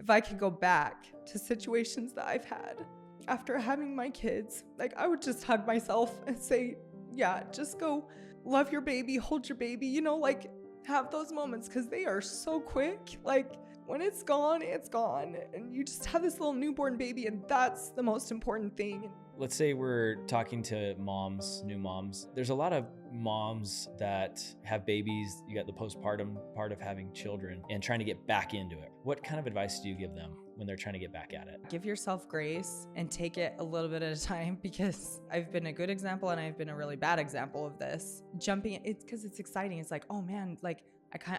if I could go back to situations that I've had after having my kids, like I would just hug myself and say, yeah, just go love your baby, hold your baby, you know, like have those moments because they are so quick. Like when it's gone, and you just have this little newborn baby, and that's the most important thing. Let's say we're talking to moms, new moms. There's a lot of moms that have babies. You got the postpartum part of having children and trying to get back into it. What kind of advice do you give them when they're trying to get back at it? Give yourself grace and take it a little bit at a time, because I've been a good example and I've been a really bad example of this. Jumping, it's because it's exciting. It's like, oh man, like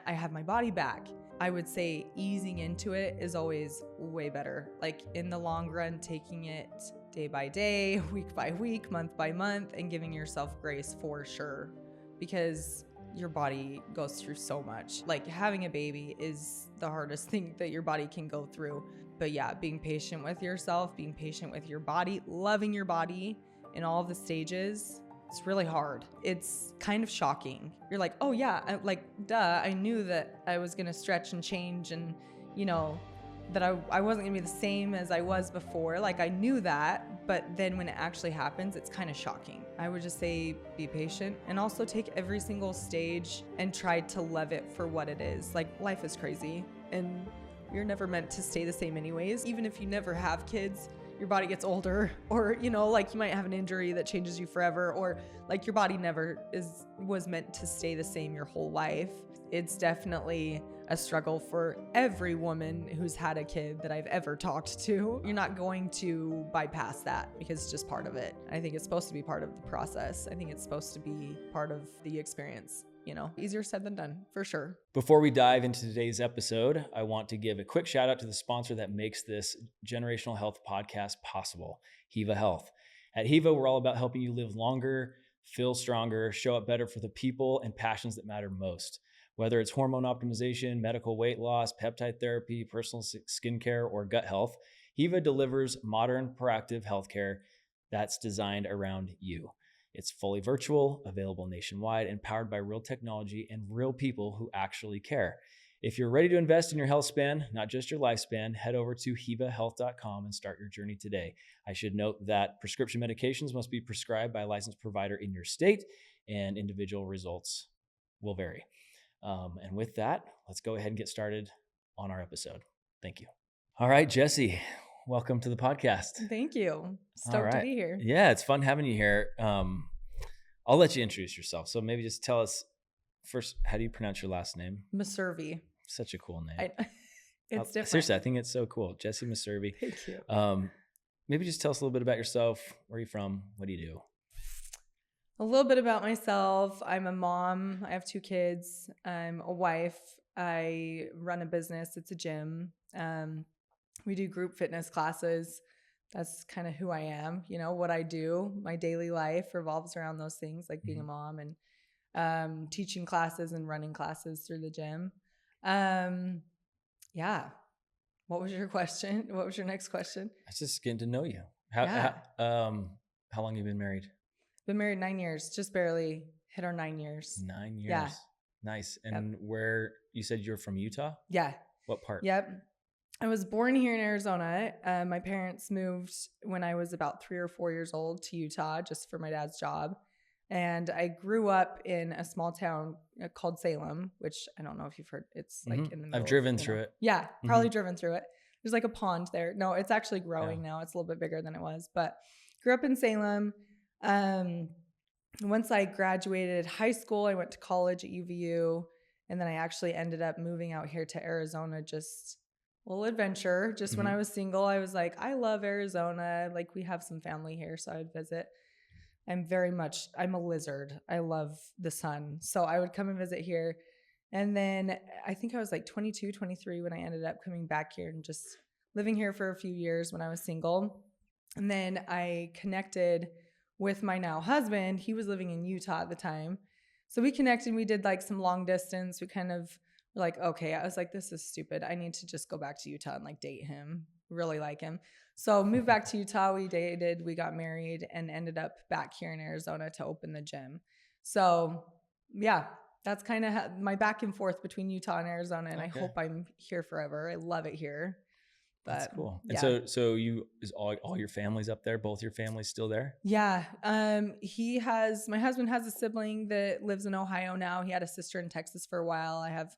I have my body back. I would say easing into it is always way better. Like in the long run, taking it day by day, week by week, month by month, and giving yourself grace for sure, because your body goes through so much. Like having a baby is the hardest thing that your body can go through. But yeah, being patient with yourself, being patient with your body, loving your body in all of the stages. It's really hard. It's kind of shocking. You're like, oh yeah, I knew that I was gonna stretch and change, and you know, that I wasn't gonna be the same as I was before. Like I knew that, but then when it actually happens, it's kind of shocking. I would just say be patient, and also take every single stage and try to love it for what it is. Like life is crazy, and you're never meant to stay the same anyways. Even if you never have kids, your body gets older, or you know, like you might have an injury that changes you forever, or like your body never was meant to stay the same your whole life. It's definitely a struggle for every woman who's had a kid that I've ever talked to. You're not going to bypass that because it's just part of it. I think it's supposed to be part of the process. I think it's supposed to be part of the experience. You know, easier said than done, for sure. Before we dive into today's episode, I want to give a quick shout out to the sponsor that makes this generational health podcast possible, Hiva Health. At Hiva, we're all about helping you live longer, feel stronger, show up better for the people and passions that matter most. Whether it's hormone optimization, medical weight loss, peptide therapy, personal skincare, or gut health, Hiva delivers modern, proactive healthcare that's designed around you. It's fully virtual, available nationwide, and powered by real technology and real people who actually care. If you're ready to invest in your health span, not just your lifespan, head over to hivahealth.com and start your journey today. I should note that prescription medications must be prescribed by a licensed provider in your state, and individual results will vary. And with that, let's go ahead and get started on our episode. Thank you. All right, Jessi, welcome to the podcast. Thank you. Stoked to be here. Yeah, it's fun having you here. I'll let you introduce yourself. So maybe just tell us first, how do you pronounce your last name? Meservy. Such a cool name. It's different. Seriously, I think it's so cool. Jessi Meservy. Thank you. Maybe just tell us a little bit about yourself. Where are you from? What do you do? A little bit about myself. I'm a mom. I have 2 kids. I'm a wife. I run a business. It's a gym. We do group fitness classes. That's kind of who I am. You know, what I do, my daily life revolves around those things, like being a mom and teaching classes and running classes through the gym. Yeah. What was your question? What was your next question? I was just getting to know you. How long have you been married? Been married 9 years, just barely hit our 9 years. 9 years. Yeah. Nice. And where, you said you're from Utah? Yeah. What part? Yep. I was born here in Arizona. My parents moved when I was about 3 or 4 years old to Utah just for my dad's job. And I grew up in a small town called Salem, which I don't know if you've heard. It's like in the middle. I've driven through it. Yeah, probably driven through it. There's like a pond there. No, it's actually growing now. It's a little bit bigger than it was, but grew up in Salem. Once I graduated high school, I went to college at UVU, and then I actually ended up moving out here to Arizona, just a little adventure. Just when I was single, I was like, I love Arizona. Like we have some family here, so I'd visit. I'm a lizard. I love the sun. So I would come and visit here. And then I think I was like 22, 23 when I ended up coming back here and just living here for a few years when I was single. And then I connected with my now husband. He was living in Utah at the time. So we connected. We did like some long distance. We kind of were like, okay, I was like, this is stupid. I need to just go back to Utah and like date him, really like him. So moved back to Utah. We dated, we got married, and ended up back here in Arizona to open the gym. So yeah, that's kind of my back and forth between Utah and Arizona. And I hope I'm here forever. I love it here. But that's cool. And yeah. so is all your families up there? Both your families still there? Yeah. My husband has a sibling that lives in Ohio now. He had a sister in Texas for a while. I have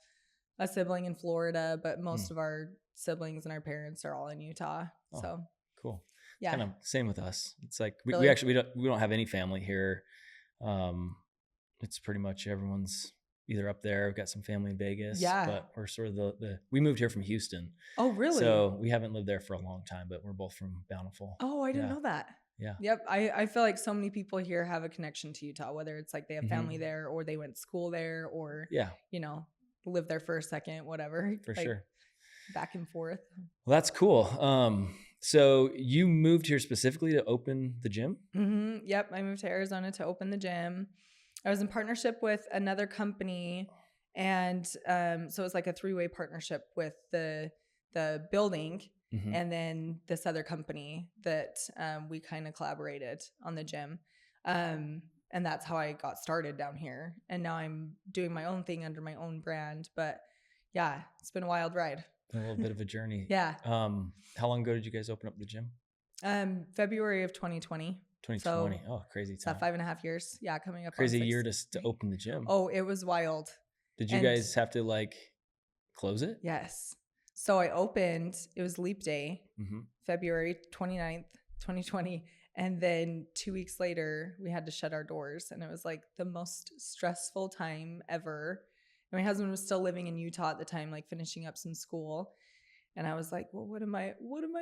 a sibling in Florida, but most of our siblings and our parents are all in Utah. Oh, So cool. yeah. Kind of same with us. It's like we Really? actually we don't have any family here. It's pretty much everyone's either up there. We've got some family in Vegas, Yeah. but we're sort of we moved here from Houston. Oh, really? So we haven't lived there for a long time, but we're both from Bountiful. Oh, I didn't know that. Yeah. Yep. I feel like so many people here have a connection to Utah, whether it's like they have family there or they went to school there or, you know, lived there for a second, whatever. For like, sure. Back and forth. Well, that's cool. So you moved here specifically to open the gym? Mm-hmm. Yep. I moved to Arizona to open the gym. I was in partnership with another company. And so it was like a 3-way partnership with the building and then this other company that we kind of collaborated on the gym. And that's how I got started down here. And now I'm doing my own thing under my own brand. But yeah, it's been a wild ride. A little bit of a journey. Yeah. How long ago did you guys open up the gym? February of 2020. 2020. So, crazy time. It's 5.5 years. Yeah, coming up. Crazy year to open the gym. Oh, it was wild. Did you guys have to like close it? Yes. So I opened, it was Leap Day, February 29th, 2020. And then 2 weeks later, we had to shut our doors. And it was like the most stressful time ever. And my husband was still living in Utah at the time, like finishing up some school. And I was like, well, what am I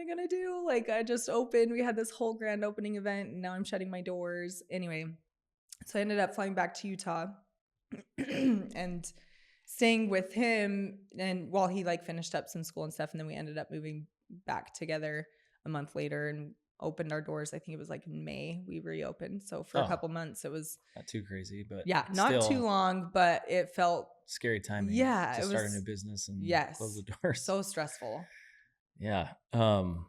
going to do? Like I just opened, we had this whole grand opening event and now I'm shutting my doors. Anyway, so I ended up flying back to Utah and staying with him and while he like finished up some school and stuff. And then we ended up moving back together a month later and opened our doors. I think it was like in May we reopened. So for a couple months it was not too crazy, but yeah, not too long, but it felt scary timing. Yeah. To start a new business and close the doors. So stressful. Yeah. Well,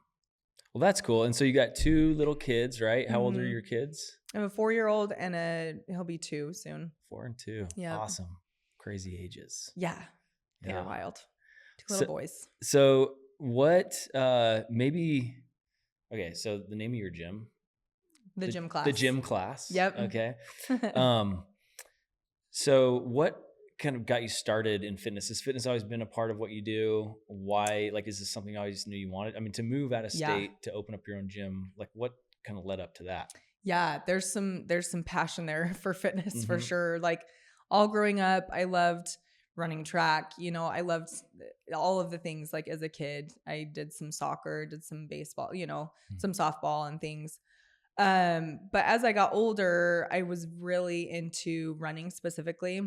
that's cool. And so you got 2 little kids, right? How old are your kids? I have a 4-year-old and he'll be 2 soon. 4 and 2. Yeah. Awesome. Crazy ages. Yeah. They're wild. 2 little boys. So what, maybe, okay. So the name of your gym, the gym class, the gym class. Yep. Okay. So what kind of got you started in fitness? Has fitness always been a part of what you do? Why, like, is this something you always knew you wanted? I mean, to move out of state, to open up your own gym, like what kind of led up to that? Yeah, there's some passion there for fitness for sure. Like all growing up, I loved running track. You know, I loved all of the things. Like as a kid, I did some soccer, did some baseball, you know, some softball and things. But as I got older, I was really into running specifically.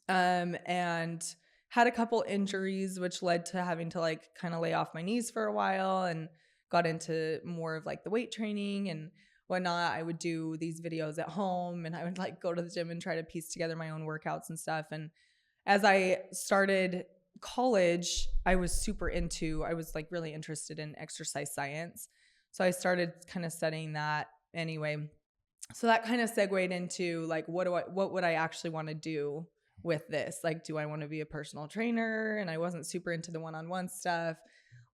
And had a couple injuries, which led to having to like kind of lay off my knees for a while and got into more of like the weight training and whatnot. I would do these videos at home and I would like go to the gym and try to piece together my own workouts and stuff. And as I started college, I was like really interested in exercise science. So I started kind of studying that anyway. So that kind of segued into like, what would I actually want to do with this? Like, do I want to be a personal trainer? And I wasn't super into the one-on-one stuff.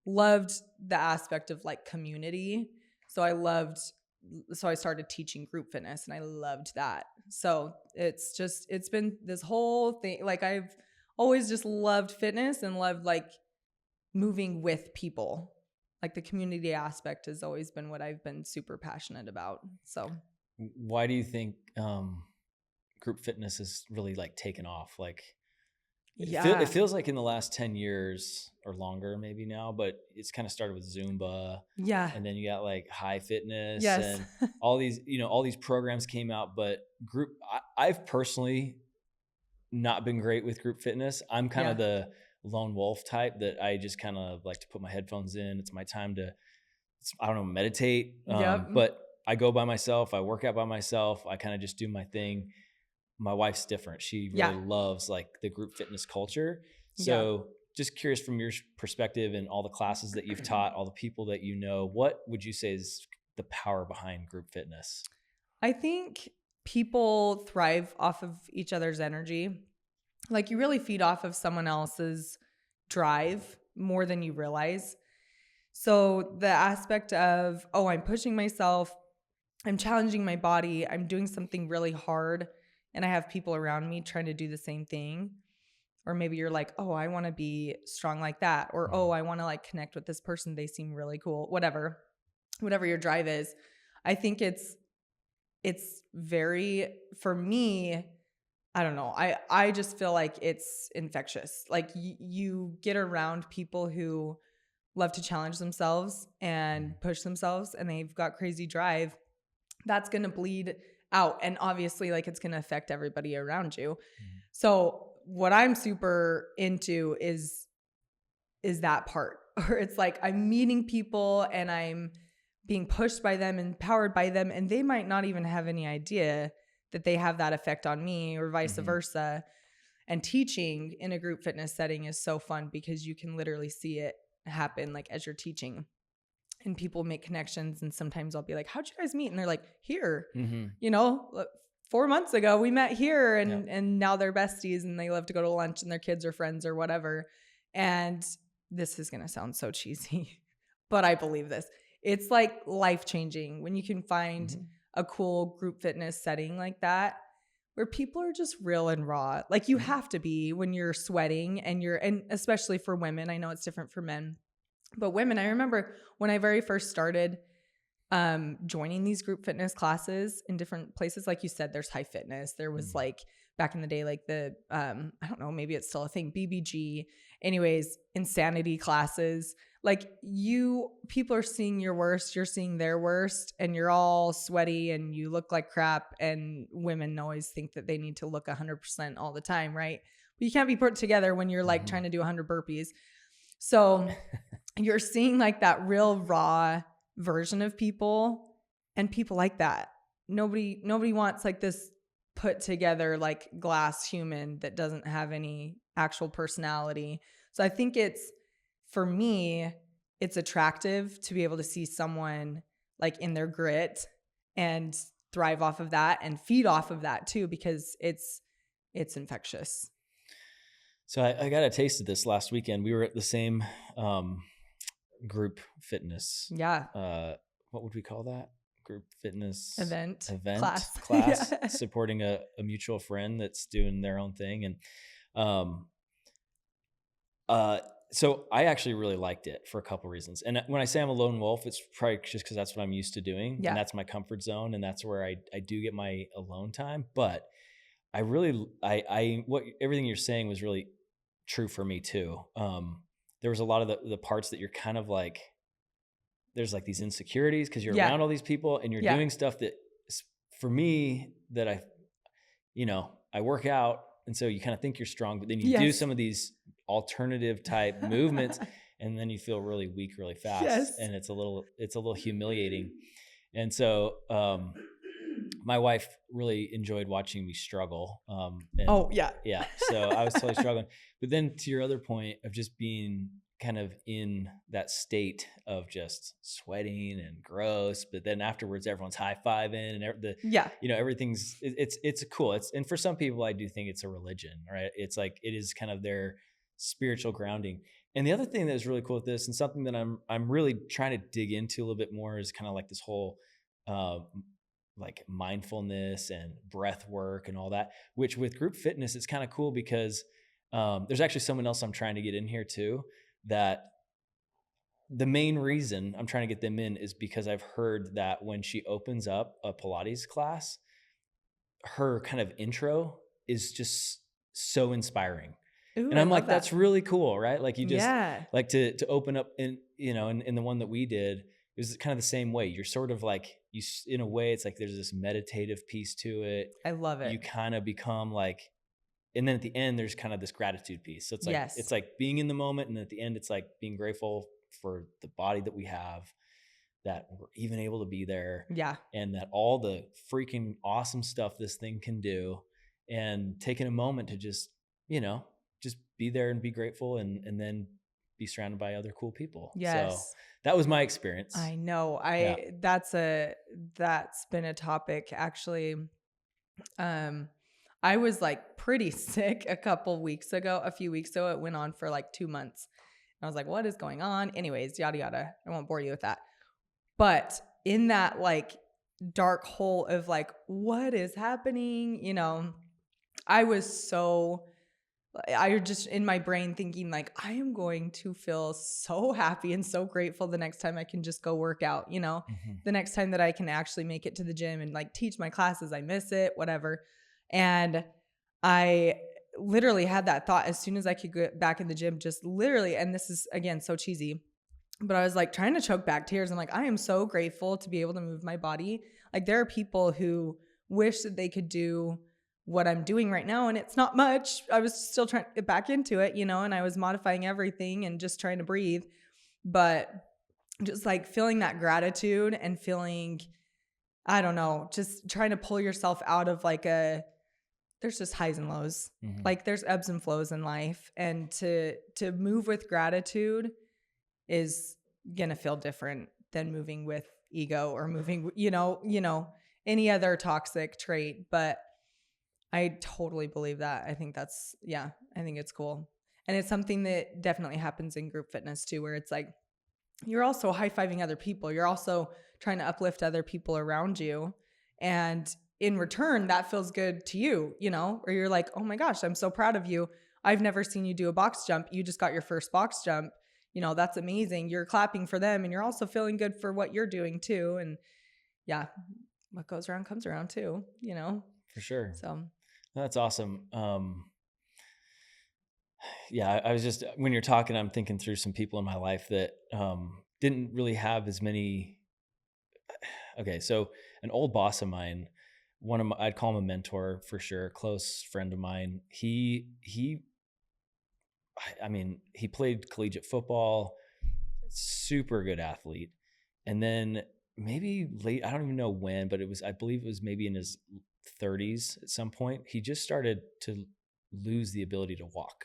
Loved the aspect of like community. So I started teaching group fitness and I loved that. So it's been this whole thing. Like I've always just loved fitness and loved like moving with people. Like the community aspect has always been what I've been super passionate about. So why do you think, group fitness has really like taken off? Like it feels like in the last 10 years or longer maybe now, but it's kind of started with Zumba. Yeah. And then you got like high fitness. Yes. And all these programs came out, but I've personally not been great with group fitness. I'm kind of the lone wolf type that I just kind of like to put my headphones in. It's my time to, I don't know, meditate. But I go by myself. I work out by myself. I kind of just do my thing. My wife's different. She really loves like the group fitness culture. So just curious from your perspective and all the classes that you've taught, all the people that you know, what would you say is the power behind group fitness? I think people thrive off of each other's energy. Like you really feed off of someone else's drive more than you realize. So the aspect of, oh, I'm pushing myself, I'm challenging my body, I'm doing something really hard, and I have people around me trying to do the same thing. Or maybe you're like, oh, I want to be strong like that. Or, oh, I want to like connect with this person. They seem really cool. Whatever your drive is. I think it's very, for me, I don't know. I just feel like it's infectious. Like you get around people who love to challenge themselves and push themselves, and they've got crazy drive. That's going to bleed out. And obviously, like, it's going to affect everybody around you. So what I'm super into is that part, or it's like I'm meeting people and I'm being pushed by them, empowered by them, and they might not even have any idea that they have that effect on me, or vice versa. And teaching in a group fitness setting is so fun because you can literally see it happen, like, as you're teaching, and people make connections. And sometimes I'll be like, how'd you guys meet? And they're like, here, 4 months ago we met here, and now they're besties and they love to go to lunch and their kids are friends or whatever. And this is going to sound so cheesy, but I believe this. It's like life-changing when you can find a cool group fitness setting like that, where people are just real and raw. Like you have to be when you're sweating and especially for women. I know it's different for men, but women, I remember when I very first started joining these group fitness classes in different places. Like you said, there's High Fitness. There was like back in the day, like the, I don't know, maybe it's still a thing, BBG, anyways, insanity classes. Like people are seeing your worst, you're seeing their worst, and you're all sweaty and you look like crap. And women always think that they need to look 100% all the time, right? But you can't be put together when you're like trying to do 100 burpees. So you're seeing like that real raw version of people, and people like that. Nobody wants like this put together like glass human that doesn't have any actual personality. So I think for me, it's attractive to be able to see someone like in their grit and thrive off of that and feed off of that too, because it's infectious. So I got a taste of this last weekend. We were at the same group fitness. Yeah. What would we call that? Group fitness event class yeah. Supporting a mutual friend that's doing their own thing. And so I actually really liked it for a couple reasons. And when I say I'm a lone wolf, it's probably just because that's what I'm used to doing. Yeah. And that's my comfort zone. And that's where I do get my alone time. But I really, what everything you're saying was really true for me too. There was a lot of the parts that you're kind of like, there's like these insecurities because you're around all these people and you're doing stuff that for me that I work out. And so you kind of think you're strong, but then you do some of these alternative type movements and then you feel really weak really fast. And it's a little humiliating. And so, my wife really enjoyed watching me struggle. Yeah. So I was totally struggling, but then to your other point of just being kind of in that state of just sweating and gross, but then afterwards everyone's high-fiving and everything's it's cool. And for some people I do think it's a religion, right? It's like it is kind of their spiritual grounding. And the other thing that is really cool with this, and something that I'm really trying to dig into a little bit more, is kind of like this whole like mindfulness and breath work and all that, which with group fitness, it's kind of cool because there's actually someone else I'm trying to get in here too, that the main reason I'm trying to get them in is because I've heard that when she opens up a Pilates class, her kind of intro is just so inspiring. Ooh, and I'm like, that's really cool, right? Like you just like to open up in the one that we did, it was kind of the same way. You're sort of like, in a way, it's like there's this meditative piece to it. I love it. You kind of become like, and then at the end, there's kind of this gratitude piece. So it's like, it's like being in the moment. And at the end, it's like being grateful for the body that we have, that we're even able to be there. Yeah. And that all the freaking awesome stuff this thing can do, and taking a moment to just be there and be grateful and then be surrounded by other cool people. Yes. So that was my experience. I know. That's been a topic actually. I was like pretty sick a few weeks ago. It went on for like 2 months. I was like, what is going on? Anyways, yada, yada. I won't bore you with that. But in that like dark hole of like, what is happening? You know, I was just in my brain thinking like, I am going to feel so happy and so grateful the next time I can just go work out, you know, the next time that I can actually make it to the gym and like teach my classes. I miss it, whatever. And I literally had that thought as soon as I could get back in the gym, just literally, and this is again, so cheesy, but I was like trying to choke back tears. I'm like, I am so grateful to be able to move my body. Like there are people who wish that they could do what I'm doing right now. And it's not much. I was still trying to get back into it, you know, and I was modifying everything and just trying to breathe. But just like feeling that gratitude and feeling, I don't know, just trying to pull yourself out of like there's just highs and lows. Like there's ebbs and flows in life. And to move with gratitude is going to feel different than moving with ego or moving, you know, any other toxic trait. But I totally believe that. I think I think it's cool. And it's something that definitely happens in group fitness too, where it's like, you're also high-fiving other people. You're also trying to uplift other people around you. And in return, that feels good to you, you know, or you're like, oh my gosh, I'm so proud of you. I've never seen you do a box jump. You just got your first box jump. You know, that's amazing. You're clapping for them and you're also feeling good for what you're doing too. And yeah, what goes around comes around too, you know? For sure. So that's awesome. Yeah, I was just, when you're talking, I'm thinking through some people in my life that didn't really have as many. Okay, so an old boss of mine, I'd call him a mentor for sure, close friend of mine. He played collegiate football, super good athlete. And then maybe late, I don't even know when, but I believe it was maybe in his 30s at some point, he just started to lose the ability to walk.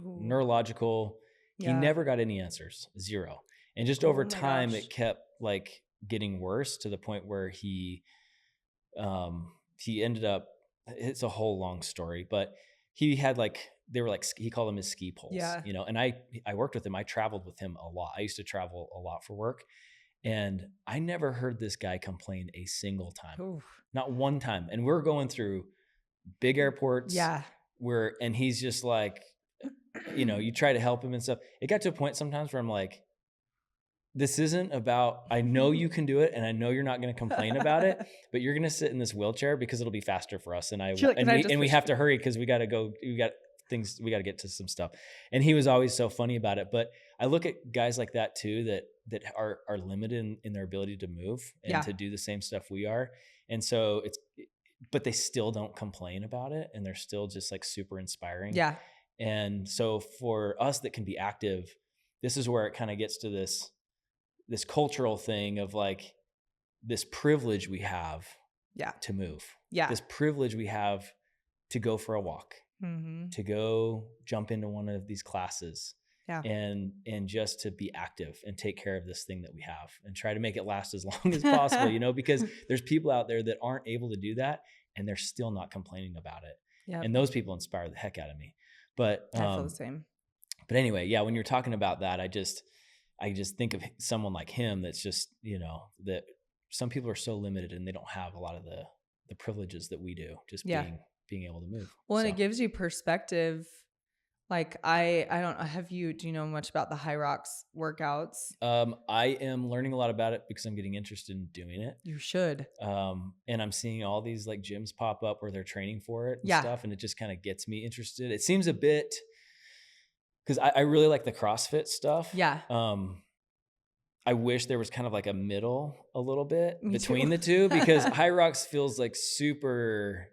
Ooh. Neurological. Yeah. He never got any answers, zero. And just over time, it kept like getting worse to the point where he ended up, it's a whole long story, but he had he called them his ski poles, you know, and I worked with him. I traveled with him a lot. I used to travel a lot for work, and I never heard this guy complain a single time. Oof. Not one time. And we're going through big airports. Yeah. And he's just like, you know, you try to help him and stuff. It got to a point sometimes where I'm like, this isn't about, I know you can do it and I know you're not going to complain about it, but you're going to sit in this wheelchair because it'll be faster for us. And we have to hurry because we got to go, we got to get to some stuff. And he was always so funny about it. But I look at guys like that too, that are limited in their ability to move and to do the same stuff we are. And so but they still don't complain about it. And they're still just like super inspiring. Yeah. And so for us that can be active, this is where it kind of gets to this cultural thing of like this privilege we have to move. Yeah. This privilege we have to go for a walk, to go jump into one of these classes and just to be active and take care of this thing that we have and try to make it last as long as possible, you know, because there's people out there that aren't able to do that and they're still not complaining about it. Yep. And those people inspire the heck out of me. But I feel the same. But anyway, yeah, when you're talking about that, I just think of someone like him that's just, you know, that some people are so limited and they don't have a lot of the privileges that we do, just being able to move. Well, and it gives you perspective. Like do you know much about the High Rocks workouts? I am learning a lot about it because I'm getting interested in doing it. You should. And I'm seeing all these like gyms pop up where they're training for it and stuff. And it just kind of gets me interested. It seems a bit, because I really like the CrossFit stuff. Yeah. I wish there was kind of like a middle a little bit between the two, because High Rocks feels like super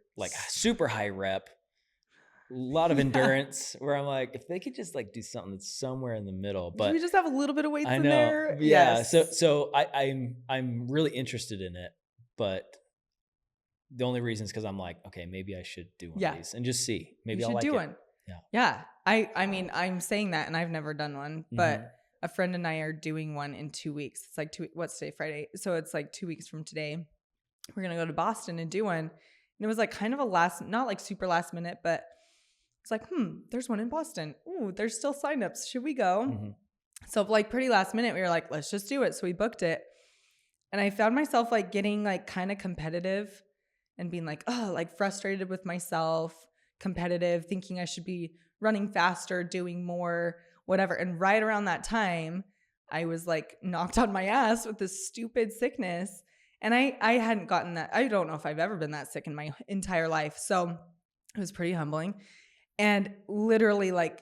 high rep, a lot of endurance, where I'm like, if they could just like do something that's somewhere in the middle, but we just have a little bit of weights in there. Yeah. Yes. So I'm really interested in it, but the only reason is because I'm like, okay, maybe I should do one of these and just see. Maybe I'll like it. One. Yeah. Yeah. I mean, I'm saying that and I've never done one, but a friend and I are doing one in 2 weeks. It's like what's today? Friday. So it's like 2 weeks from today. We're going to go to Boston and do one. And it was like kind of not like super last minute, but It's like, there's one in Boston. Ooh, there's still signups. Should we go? Mm-hmm. So like pretty last minute, we were like, let's just do it. So we booked it. And I found myself like getting like kind of competitive and being like, oh, like frustrated with myself, competitive, thinking I should be running faster, doing more, whatever. And right around that time, I was like knocked on my ass with this stupid sickness. And I hadn't gotten that. I don't know if I've ever been that sick in my entire life. So it was pretty humbling and literally like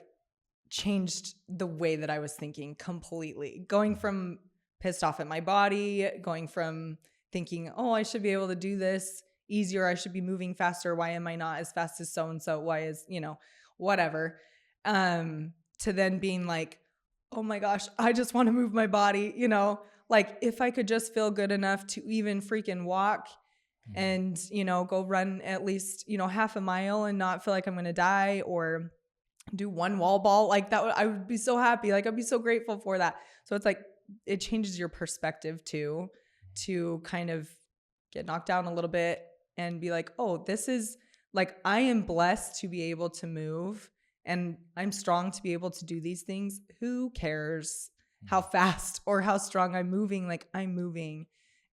changed the way that I was thinking completely. Going from pissed off at my body, going from thinking, oh, I should be able to do this easier. I should be moving faster. Why am I not as fast as so-and-so? Why is, whatever. To then being like, oh my gosh, I just want to move my body, like if I could just feel good enough to even freaking walk and, go run at least, half a mile and not feel like I'm going to die, or do one wall ball like that. I would be so happy. Like I'd be so grateful for that. So it's like, it changes your perspective too, to kind of get knocked down a little bit and be like, oh, this is like, I am blessed to be able to move and I'm strong to be able to do these things. Who cares how fast or how strong I'm moving? Like I'm moving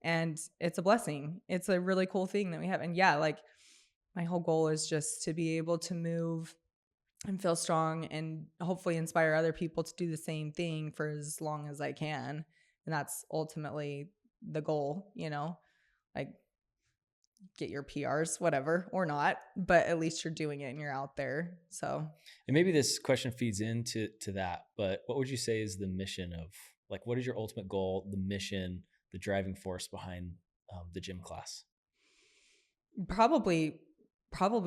and it's a blessing. It's a really cool thing that we have. And yeah, like my whole goal is just to be able to move and feel strong and hopefully inspire other people to do the same thing for as long as I can. And that's ultimately the goal, like get your PRs, whatever, or not, but at least you're doing it and you're out there. So, and maybe this question feeds into that, but what would you say is the mission of, like, what is your ultimate goal, the mission, the driving force behind the gym class? Probably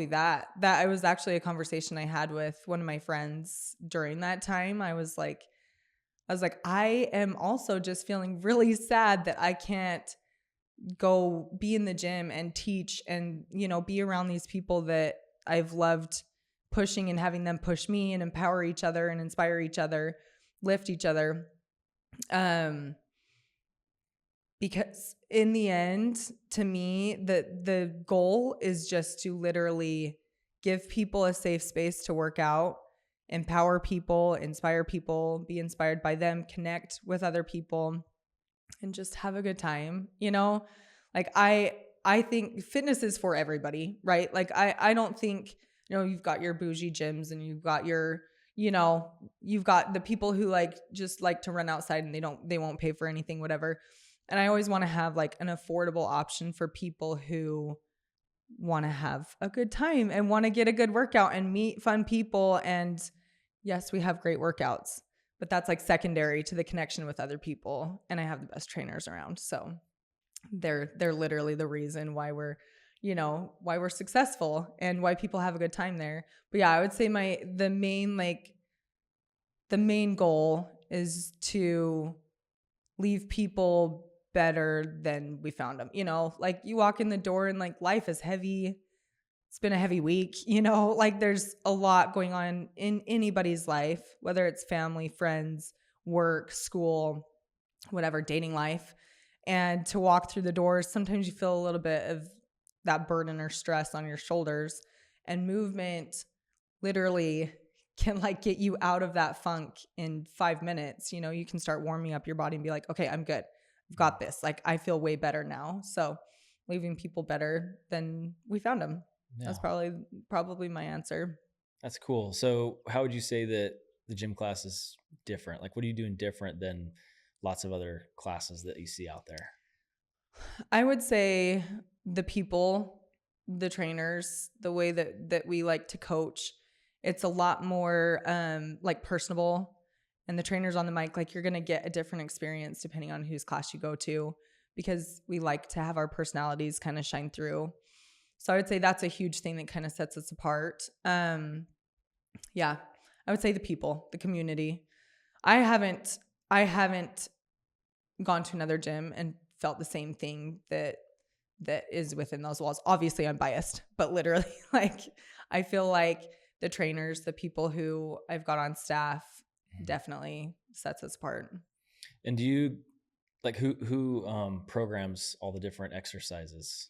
that I was actually a conversation I had with one of my friends during that time. I was like, I am also just feeling really sad that I can't go be in the gym and teach and, be around these people that I've loved pushing and having them push me and empower each other and inspire each other, lift each other. Because in the end, to me, the goal is just to literally give people a safe space to work out, empower people, inspire people, be inspired by them, connect with other people, and just have a good time. Like I think fitness is for everybody, right? Like I don't think, you've got your bougie gyms and you've got your, you've got the people who like just like to run outside and they won't pay for anything, whatever. And I always want to have like an affordable option for people who want to have a good time and want to get a good workout and meet fun people. And yes, we have great workouts, but that's like secondary to the connection with other people. And I have the best trainers around. So they're literally the reason why we're, why we're successful and why people have a good time there. But yeah, I would say the main goal is to leave people better than we found them. Like you walk in the door and like life is heavy. It's been a heavy week, like there's a lot going on in anybody's life, whether it's family, friends, work, school, whatever, dating life. And to walk through the doors, sometimes you feel a little bit of that burden or stress on your shoulders, and movement literally can like get you out of that funk in 5 minutes. You can start warming up your body and be like, okay, I'm good. I've got this. Like I feel way better now. So leaving people better than we found them. Yeah. That's probably my answer. That's cool. So how would you say that the gym class is different? Like what are you doing different than lots of other classes that you see out there? I would say the people, the trainers, the way that we like to coach, it's a lot more like personable. And the trainers on the mic, like you're going to get a different experience depending on whose class you go to, because we like to have our personalities kind of shine through. So I would say that's a huge thing that kind of sets us apart. Yeah, I would say the people, the community. I haven't gone to another gym and felt the same thing that is within those walls. Obviously I'm biased, but literally like I feel like the trainers, the people who I've got on staff definitely sets us apart. And do you like who programs all the different exercises?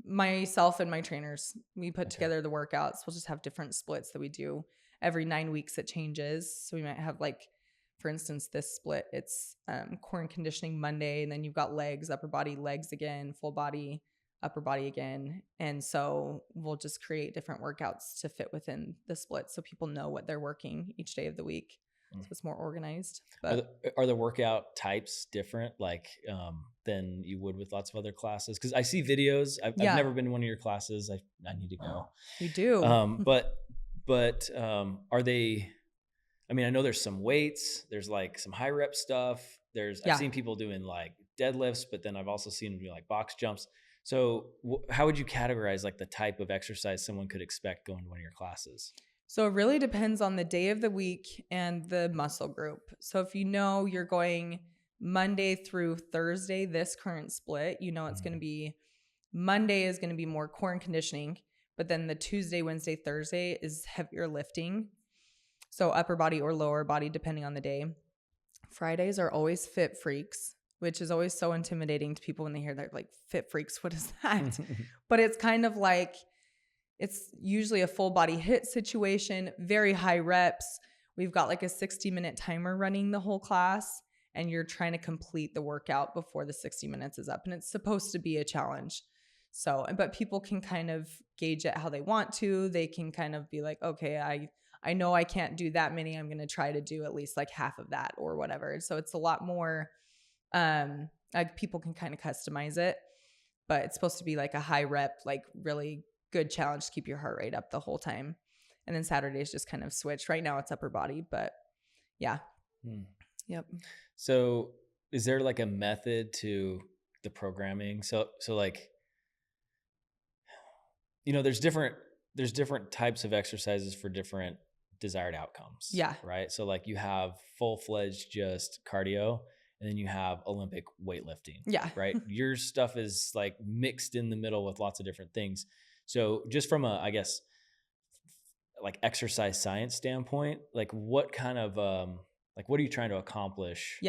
Myself and my trainers, we put Okay. together the workouts. We'll just have different splits that we do every 9 weeks. It changes. So we might have like, for instance, this split, it's core and conditioning Monday, and then you've got legs, upper body, legs again, full body, upper body again. And so we'll just create different workouts to fit within the split so people know what they're working each day of the week. So it's more organized. But Are the workout types different, like than you would with lots of other classes? Because I see videos. I've never been to one of your classes. I need to go. You do. But are they? I mean, I know there's some weights. There's like some high rep stuff. I've seen people doing like deadlifts, but then I've also seen them do like box jumps. So how would you categorize like the type of exercise someone could expect going to one of your classes? So it really depends on the day of the week and the muscle group. So if you know you're going Monday through Thursday, this current split, you know it's going to be Monday is going to be more core and conditioning, but then the Tuesday, Wednesday, Thursday is heavier lifting. So upper body or lower body, depending on the day. Fridays are always fit freaks, which is always so intimidating to people when they hear that, like, fit freaks, what is that? But it's kind of like, it's usually a full body hit situation, very high reps. We've got like a 60-minute timer running the whole class, and you're trying to complete the workout before the 60 minutes is up. And it's supposed to be a challenge. So, but people can kind of gauge it how they want to. They can kind of be like, okay, I know I can't do that many. I'm going to try to do at least like half of that or whatever. So it's a lot more, like people can kind of customize it, but it's supposed to be like a high rep, like really good challenge to keep your heart rate up the whole time. And then Saturdays just kind of switch. Right now it's upper body, but yeah. Yep. So is there like a method to the programming? So like, you know, there's different types of exercises for different desired outcomes. Yeah. Right. So like you have full-fledged just cardio, and then you have Olympic weightlifting. Yeah. Right. Your stuff is like mixed in the middle with lots of different things. So just from a, I guess, like exercise science standpoint, like what kind of, like, what are you trying to accomplish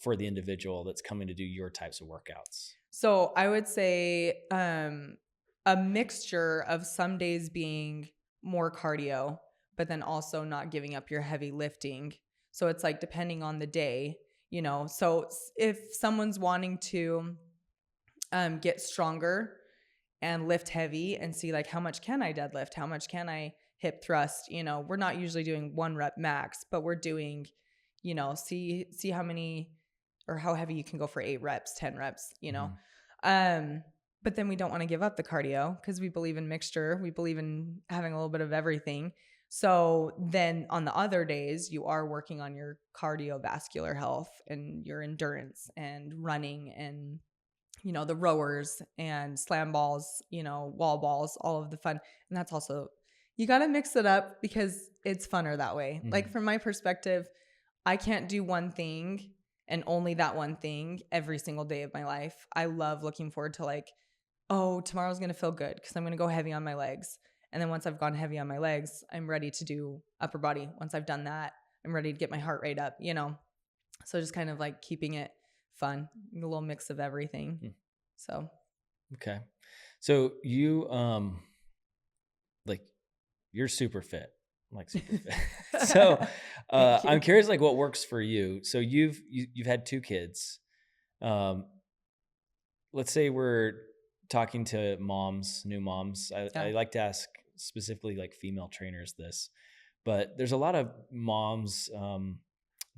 for the individual that's coming to do your types of workouts? So I would say a mixture of some days being more cardio, but then also not giving up your heavy lifting. So it's like depending on the day, you know. So if someone's wanting to get stronger and lift heavy and see like, how much can I deadlift? How much can I hip thrust? You know, we're not usually doing 1 rep max, but we're doing, you know, see how many or how heavy you can go for 8 reps, 10 reps, you know. But then we don't want to give up the cardio because we believe in mixture. We believe in having a little bit of everything. So then on the other days, you are working on your cardiovascular health and your endurance and running and, you know, the rowers and slam balls, you know, wall balls, all of the fun. And that's also, you got to mix it up because it's funner that way. Like from my perspective, I can't do one thing and only that one thing every single day of my life. I love looking forward to like, oh, tomorrow's going to feel good because I'm going to go heavy on my legs. And then once I've gone heavy on my legs, I'm ready to do upper body. Once I've done that, I'm ready to get my heart rate up, you know? So just kind of like keeping it fun, a little mix of everything. So. Okay. So you, like you're super fit. I'm like super fit. So I'm curious, like what works for you. So you've had 2 kids. Let's say we're talking to moms, new moms. I like to ask specifically like female trainers this, but there's a lot of moms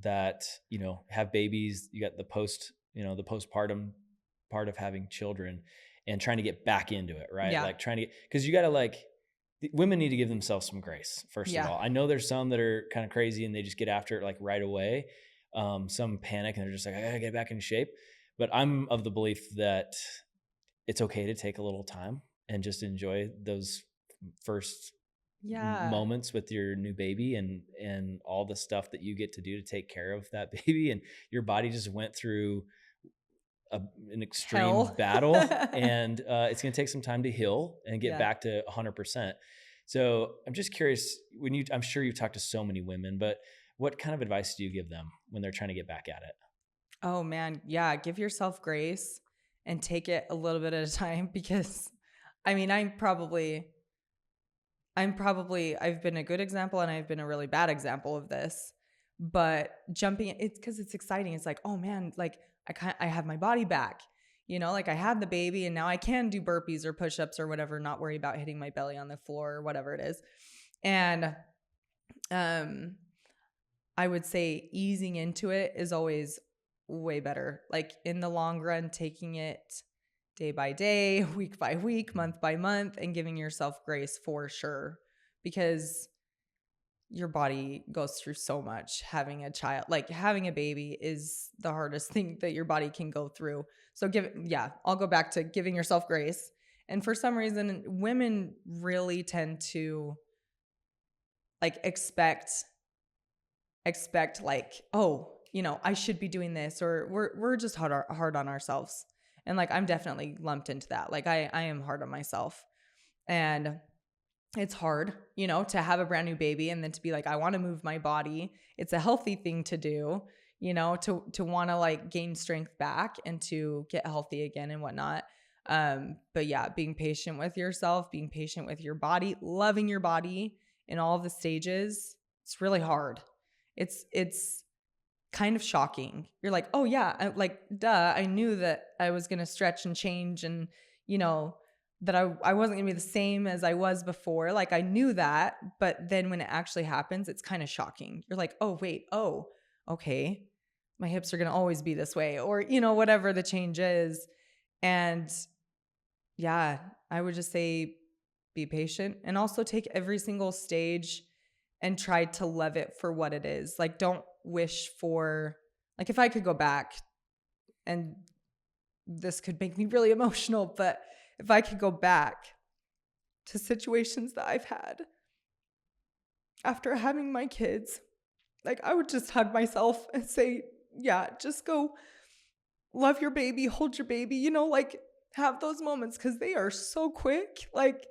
that, you know, have babies. You got the postpartum part of having children and trying to get back into it, right? Like trying to because you got to like, women need to give themselves some grace, first of all. I know there's some that are kind of crazy and they just get after it like right away. Some panic and they're just like, I gotta get back in shape. But I'm of the belief that it's okay to take a little time and just enjoy those first moments with your new baby and all the stuff that you get to do to take care of that baby. And your body just went through an extreme battle and it's going to take some time to heal and get back to 100%. So I'm just curious, I'm sure you've talked to so many women, but what kind of advice do you give them when they're trying to get back at it? Oh man. Yeah. Give yourself grace and take it a little bit at a time because I mean, I've been a good example and I've been a really bad example of this, but it's because it's exciting. It's like, oh man, like I have my body back, like I had the baby and now I can do burpees or push-ups or whatever, not worry about hitting my belly on the floor or whatever it is. And, I would say easing into it is always way better. Like in the long run, taking it day by day, week by week, month by month, and giving yourself grace for sure. Because your body goes through so much. Having a child, like having a baby, is the hardest thing that your body can go through. So I'll go back to giving yourself grace. And for some reason, women really tend to like expect like, oh, I should be doing this, or we're just hard on ourselves. And like, I'm definitely lumped into that. Like I am hard on myself, and it's hard, to have a brand new baby and then to be like, I want to move my body. It's a healthy thing to do, to want to like gain strength back and to get healthy again and whatnot. But yeah, being patient with yourself, being patient with your body, loving your body in all of the stages. It's really hard. It's kind of shocking. You're like, oh yeah, duh, I knew that I was going to stretch and change, and that I wasn't going to be the same as I was before. Like I knew that, but then when it actually happens, it's kind of shocking. You're like, oh wait, oh, okay. My hips are going to always be this way, or whatever the change is. And yeah, I would just say be patient, and also take every single stage and try to love it for what it is. Like, don't wish for, like, if I could go back, and this could make me really emotional, but if I could go back to situations that I've had after having my kids, like, I would just hug myself and say, yeah, just go love your baby, hold your baby, like have those moments, because they are so quick. Like,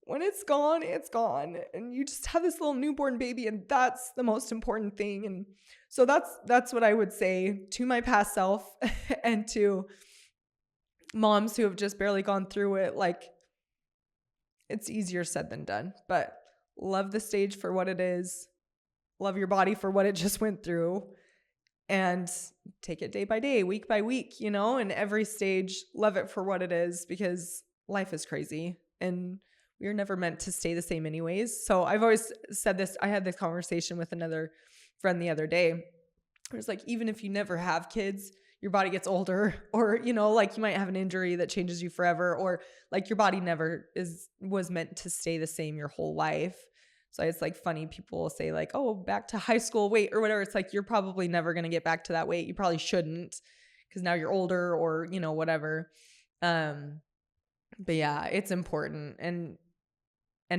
when it's gone, and you just have this little newborn baby, and that's the most important thing. And so that's what I would say to my past self and to moms who have just barely gone through it. Like, it's easier said than done, but love the stage for what it is, love your body for what it just went through, and take it day by day, week by week, and every stage, love it for what it is, because life is crazy and we're never meant to stay the same anyways. So I've always said this. I had this conversation with another friend the other day. It was like, even if you never have kids, your body gets older, or, like you might have an injury that changes you forever, or like your body never was meant to stay the same your whole life. So it's like funny, people will say like, oh, back to high school weight or whatever. It's like, you're probably never going to get back to that weight. You probably shouldn't, because now you're older, or, whatever. But yeah, it's important, and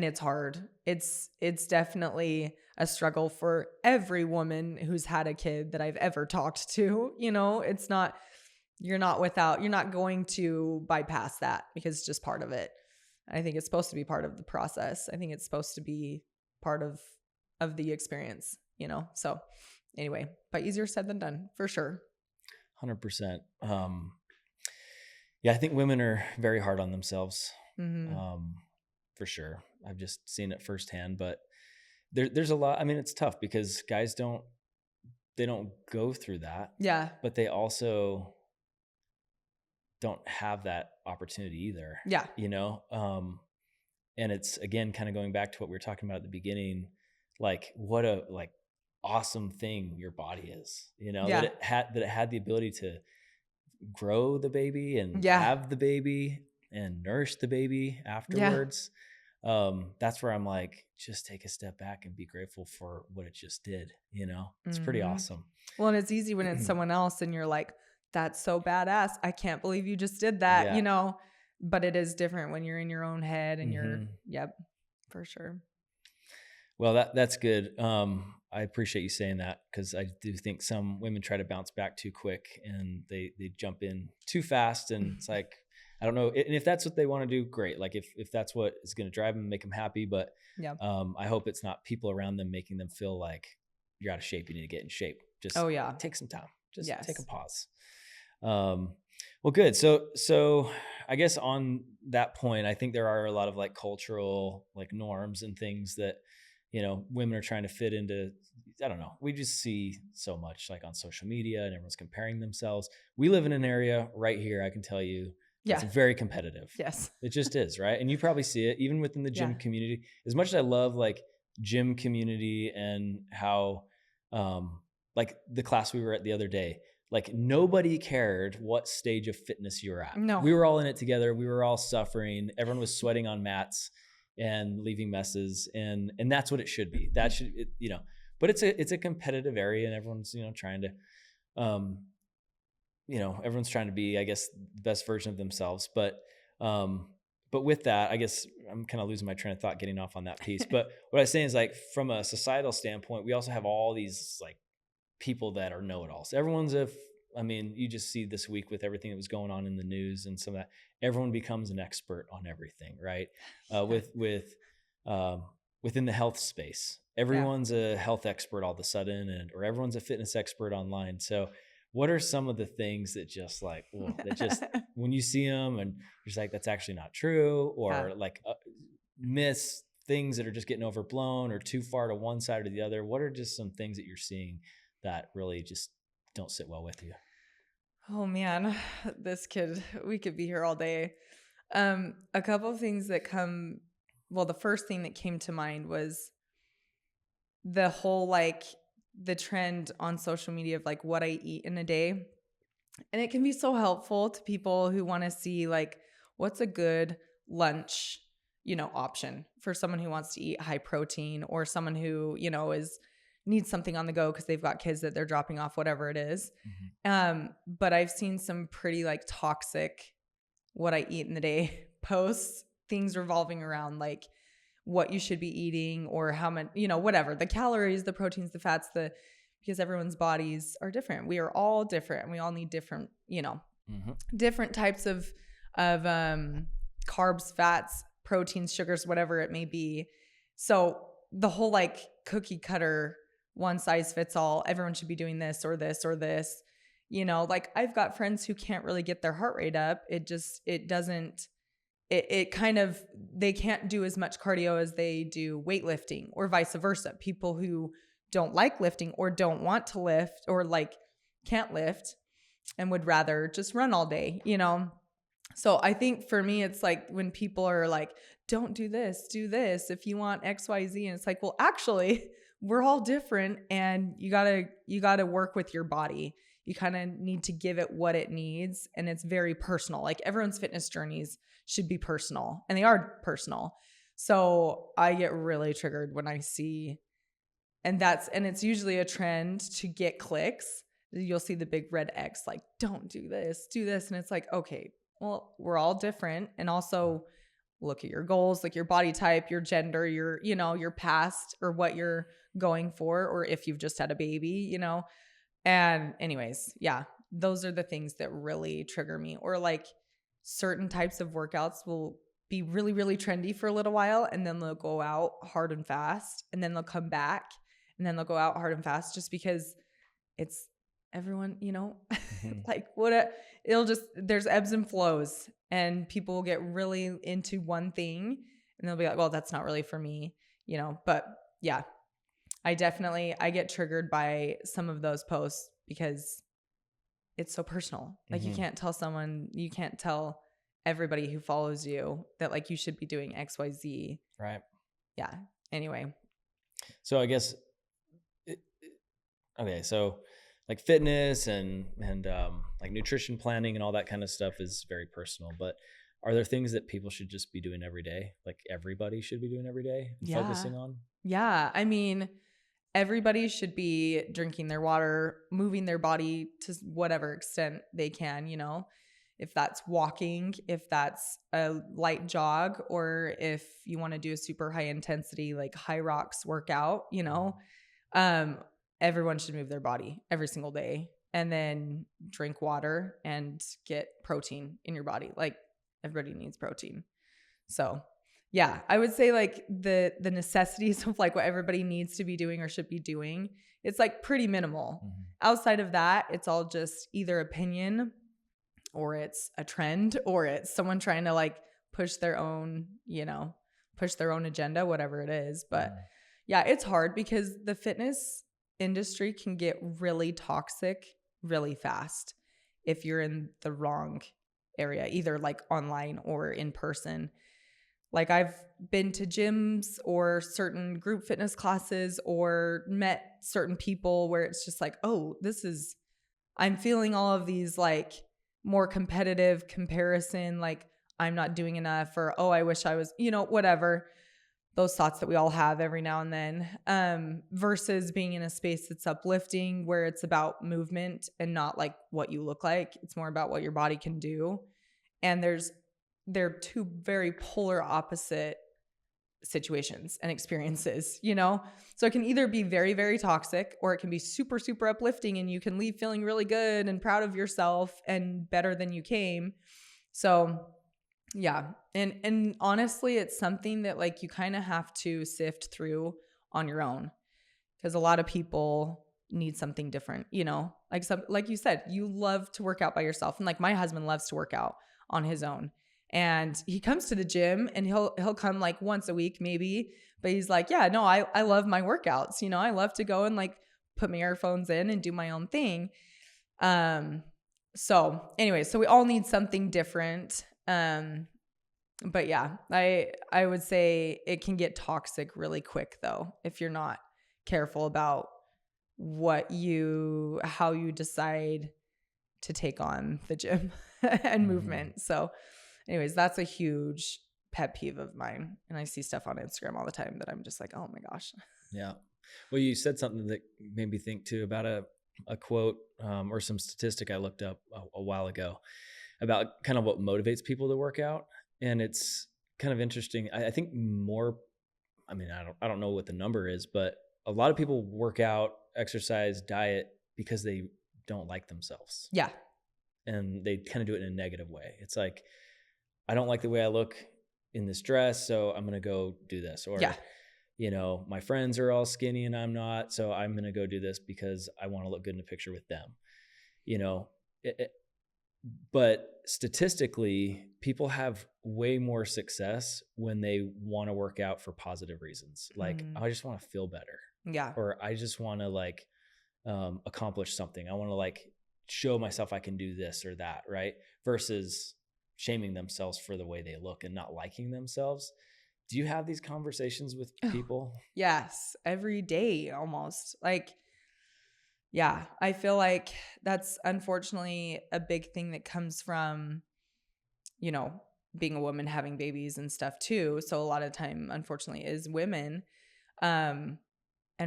it's hard. It's definitely a struggle for every woman who's had a kid that I've ever talked to. It's not, you're not going to bypass that, because it's just part of it. I think it's supposed to be part of the process. I think it's supposed to be part of the experience, So anyway, but easier said than done, for sure. 100%. Yeah, I think women are very hard on themselves. Mm-hmm. For sure. I've just seen it firsthand, but there's a lot. I mean, it's tough because guys don't go through that. Yeah. But they also don't have that opportunity either. Yeah. And it's, again, kind of going back to what we were talking about at the beginning, like what a awesome thing your body is, Yeah. that it had the ability to grow the baby and Yeah. have the baby and nourish the baby afterwards. That's where I'm like, just take a step back and be grateful for what it just did. It's pretty awesome. Well, and it's easy when it's someone else and you're like, that's so badass. I can't believe you just did that, but it is different when you're in your own head and you're, yep, for sure. Well, that's good. I appreciate you saying that, because I do think some women try to bounce back too quick and they jump in too fast, and it's like, I don't know. And if that's what they want to do, great. Like if that's what is going to drive them, make them happy. But I hope it's not people around them making them feel like you're out of shape. You need to get in shape. Just take some time. Just take a pause. Well, good. So I guess on that point, I think there are a lot of like cultural like norms and things that, you know, women are trying to fit into. I don't know. We just see so much like on social media and everyone's comparing themselves. We live in an area right here, I can tell you, that's Yeah. very competitive. Yes. It just is, right? And you probably see it even within the gym Yeah. community. As much as I love like gym community and how like the class we were at the other day, like nobody cared what stage of fitness you were at. No. We were all in it together. We were all suffering. Everyone was sweating on mats and leaving messes. And that's what it should be. That should, you know, but it's a competitive area and everyone's, you know, trying to, you know, everyone's trying to be, I guess, the best version of themselves. But with that, I guess I'm kind of losing my train of thought getting off on that piece. But what I was saying is like, from a societal standpoint, we also have all these like people that are know-it-alls. Everyone's I mean, you just see this week with everything that was going on in the news and some of that, everyone becomes an expert on everything, right? Within the health space, everyone's a health expert all of a sudden, or everyone's a fitness expert online. So what are some of the things that just like, well, that just, when you see them and you're just like, that's actually not true, or like myths, things that are just getting overblown or too far to one side or the other? What are just some things that you're seeing that really just don't sit well with you? Oh man, we could be here all day. A couple of things that the first thing that came to mind was the whole, like the trend on social media of like what I eat in a day. And it can be so helpful to people who want to see like, what's a good lunch, you know, option for someone who wants to eat high protein, or someone who, you know, needs something on the go because they've got kids that they're dropping off, whatever it is. But I've seen some pretty like toxic what I eat in the day posts, things revolving around like what you should be eating, or how much, you know, whatever, the calories, the proteins, the fats, because everyone's bodies are different. We are all different, and we all need different, you know, different types of carbs, fats, proteins, sugars, whatever it may be. So the whole like cookie cutter, one size fits all, everyone should be doing this or this or this, you know, like I've got friends who can't really get their heart rate up. They can't do as much cardio as they do weightlifting, or vice versa. People who don't like lifting or don't want to lift, or like can't lift and would rather just run all day, you know? So I think for me, it's like when people are like, don't do this if you want X, Y, Z. And it's like, well, actually we're all different, and you gotta work with your body. You kind of need to give it what it needs. And it's very personal. Like everyone's fitness journeys should be personal, and they are personal. So I get really triggered when I see, and it's usually a trend to get clicks. You'll see the big red X, like, don't do this, do this. And it's like, okay, well, we're all different. And also look at your goals, like your body type, your gender, your past, or what you're going for, or if you've just had a baby, you know? And anyways, yeah, those are the things that really trigger me. Or like certain types of workouts will be really, really trendy for a little while, and then they'll go out hard and fast, and then they'll come back, and then they'll go out hard and fast, just because it's everyone, you know, like there's ebbs and flows, and people will get really into one thing and they'll be like, well, that's not really for me, you know? But yeah, I get triggered by some of those posts because it's so personal. Like you can't tell everybody who follows you that like you should be doing X, Y, Z. Right. Yeah. Anyway. So I guess, okay. So like fitness and like nutrition planning and all that kind of stuff is very personal, but are there things that people should just be doing every day? Like everybody should be doing every day and focusing on? Yeah. I mean, everybody should be drinking their water, moving their body to whatever extent they can, you know, if that's walking, if that's a light jog, or if you want to do a super high intensity, like high rocks workout, you know, everyone should move their body every single day, and then drink water and get protein in your body. Like everybody needs protein. So yeah, I would say like the necessities of like what everybody needs to be doing or should be doing, it's like pretty minimal. Outside of that, it's all just either opinion or it's a trend, or it's someone trying to like push their own, push their own agenda, whatever it is. But yeah, it's hard because the fitness industry can get really toxic really fast if you're in the wrong area, either like online or in person. Like I've been to gyms or certain group fitness classes or met certain people where it's just like, oh, I'm feeling all of these like more competitive comparison, like I'm not doing enough, or, oh, I wish I was, whatever. Those thoughts that we all have every now and then, versus being in a space that's uplifting where it's about movement and not like what you look like. It's more about what your body can do. And they're two very polar opposite situations and experiences, So it can either be very, very toxic, or it can be super, super uplifting and you can leave feeling really good and proud of yourself and better than you came. So yeah. And honestly, it's something that like you kind of have to sift through on your own, because a lot of people need something different, like you said, you love to work out by yourself. And like my husband loves to work out on his own. And he comes to the gym and he'll come like once a week maybe, but he's like, yeah, no, I love my workouts. I love to go and like put my earphones in and do my own thing. So anyway, so we all need something different. But yeah, I would say it can get toxic really quick though, if you're not careful about how you decide to take on the gym and movement. So anyways, that's a huge pet peeve of mine. And I see stuff on Instagram all the time that I'm just like, oh my gosh. Yeah. Well, you said something that made me think too about a quote or some statistic I looked up a while ago about kind of what motivates people to work out. And it's kind of interesting. I think I don't know what the number is, but a lot of people work out, exercise, diet because they don't like themselves. Yeah. And they kind of do it in a negative way. It's like, I don't like the way I look in this dress, so I'm going to go do this. Or, my friends are all skinny and I'm not, so I'm going to go do this because I want to look good in a picture with them. But statistically, people have way more success when they want to work out for positive reasons. Like, I just want to feel better. Yeah. Or I just want to accomplish something. I want to show myself I can do this or that. Right. Versus shaming themselves for the way they look and not liking themselves. Do you have these conversations with people? Yes. Every day almost. Yeah, I feel like that's unfortunately a big thing that comes from, being a woman, having babies and stuff too. So a lot of time, unfortunately, is women. And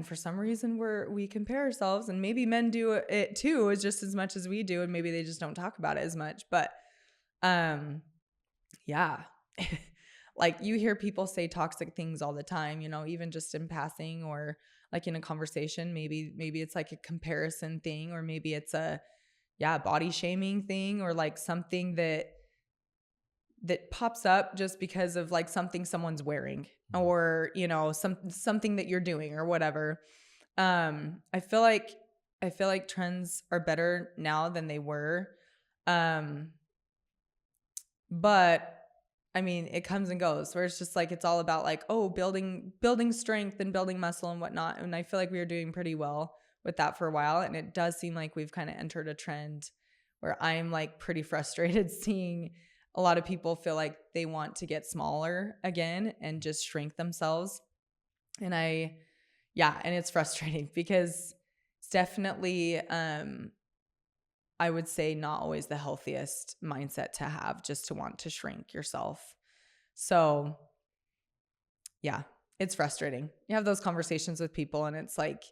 for some reason we compare ourselves, and maybe men do it too, is just as much as we do. And maybe they just don't talk about it as much, but, yeah, like you hear people say toxic things all the time, even just in passing or like in a conversation. Maybe it's like a comparison thing, or maybe it's a body shaming thing, or like something that pops up just because of like something someone's wearing, or something that you're doing or whatever. I feel like trends are better now than they were, but I mean, it comes and goes, where it's just like, it's all about like, oh, building strength and building muscle and whatnot. And I feel like we were doing pretty well with that for a while. And it does seem like we've kind of entered a trend where I'm like pretty frustrated seeing a lot of people feel like they want to get smaller again and just shrink themselves. And and it's frustrating because it's definitely, I would say, not always the healthiest mindset to have, just to want to shrink yourself. So yeah, it's frustrating. You have those conversations with people and it's like,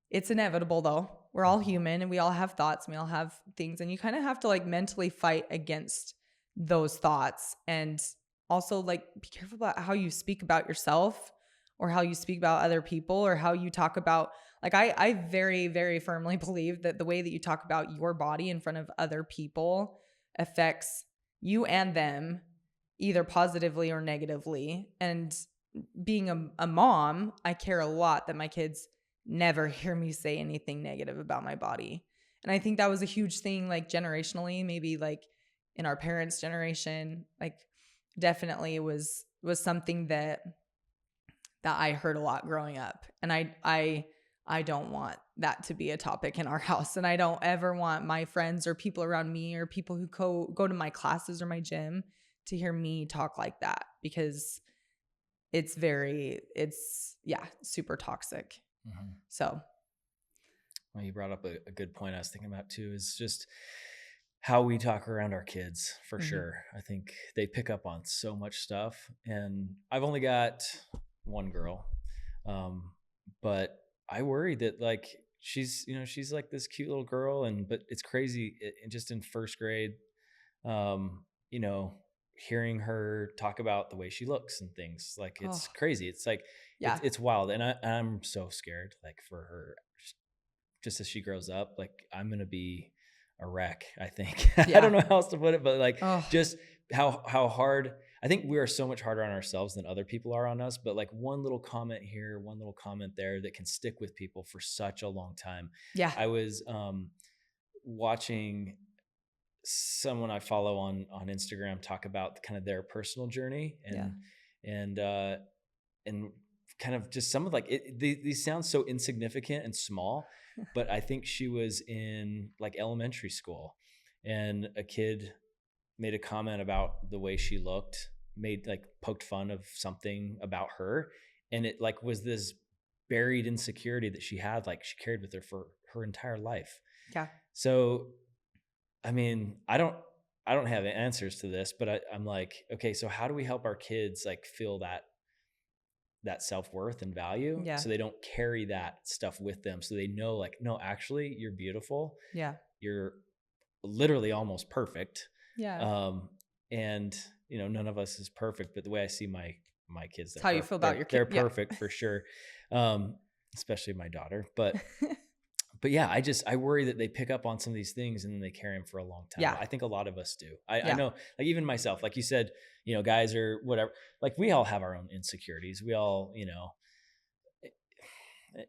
it's inevitable though. We're all human and we all have thoughts and we all have things, and you kind of have to like mentally fight against those thoughts, and also like be careful about how you speak about yourself or how you speak about other people or how you talk about, like, I very, very firmly believe that the way that you talk about your body in front of other people affects you and them either positively or negatively. And being a mom, I care a lot that my kids never hear me say anything negative about my body. And I think that was a huge thing, like generationally, maybe like in our parents' generation, like definitely was something that I heard a lot growing up. And I don't want that to be a topic in our house. And I don't ever want my friends or people around me or people who go to my classes or my gym to hear me talk like that, because it's super toxic. Mm-hmm. So. Well, you brought up a good point I was thinking about too, is just how we talk around our kids, for sure. I think they pick up on so much stuff, and I've only got one girl. But I worry that like she's like this cute little girl, but it's crazy just in first grade, hearing her talk about the way she looks and things, like it's crazy. It's like, it's wild. And I'm so scared, like for her, just as she grows up, like I'm going to be a wreck, I think. I don't know how else to put it, but like just how hard, I think we are so much harder on ourselves than other people are on us. But like one little comment here, one little comment there that can stick with people for such a long time. Yeah. I was watching someone I follow on Instagram talk about kind of their personal journey and kind of just some of like these sound so insignificant and small, but I think she was in like elementary school, and a kid made a comment about the way she looked, poked fun of something about her, and it like was this buried insecurity that she had, like she carried with her for her entire life. Yeah. So, I mean, I don't have answers to this, but I'm like, okay, so how do we help our kids like feel that self-worth and value, so they don't carry that stuff with them, so they know like, no, actually you're beautiful. Yeah. You're literally almost perfect. Yeah. And none of us is perfect, but the way I see my kids, that's how you feel about your kids. They're perfect for sure. Especially my daughter, but yeah, I worry that they pick up on some of these things and then they carry them for a long time. Yeah. I think a lot of us do. I know, like even myself, like you said, guys or whatever, like we all have our own insecurities. We all,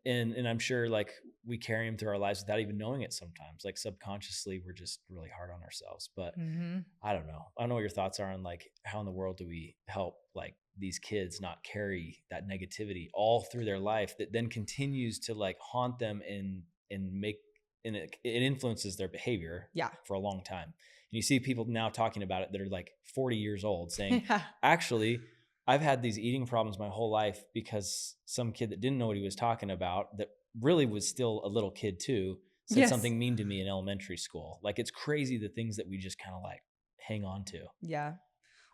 and I'm sure like we carry them through our lives without even knowing it sometimes. Like subconsciously, we're just really hard on ourselves. But I don't know. I don't know what your thoughts are on like how in the world do we help like these kids not carry that negativity all through their life that then continues to like haunt them and it influences their behavior for a long time. And you see people now talking about it that are like 40 years old saying, actually, I've had these eating problems my whole life because some kid that didn't know what he was talking about, that really was still a little kid too, said something mean to me in elementary school. Like it's crazy the things that we just kind of like hang on to. Yeah.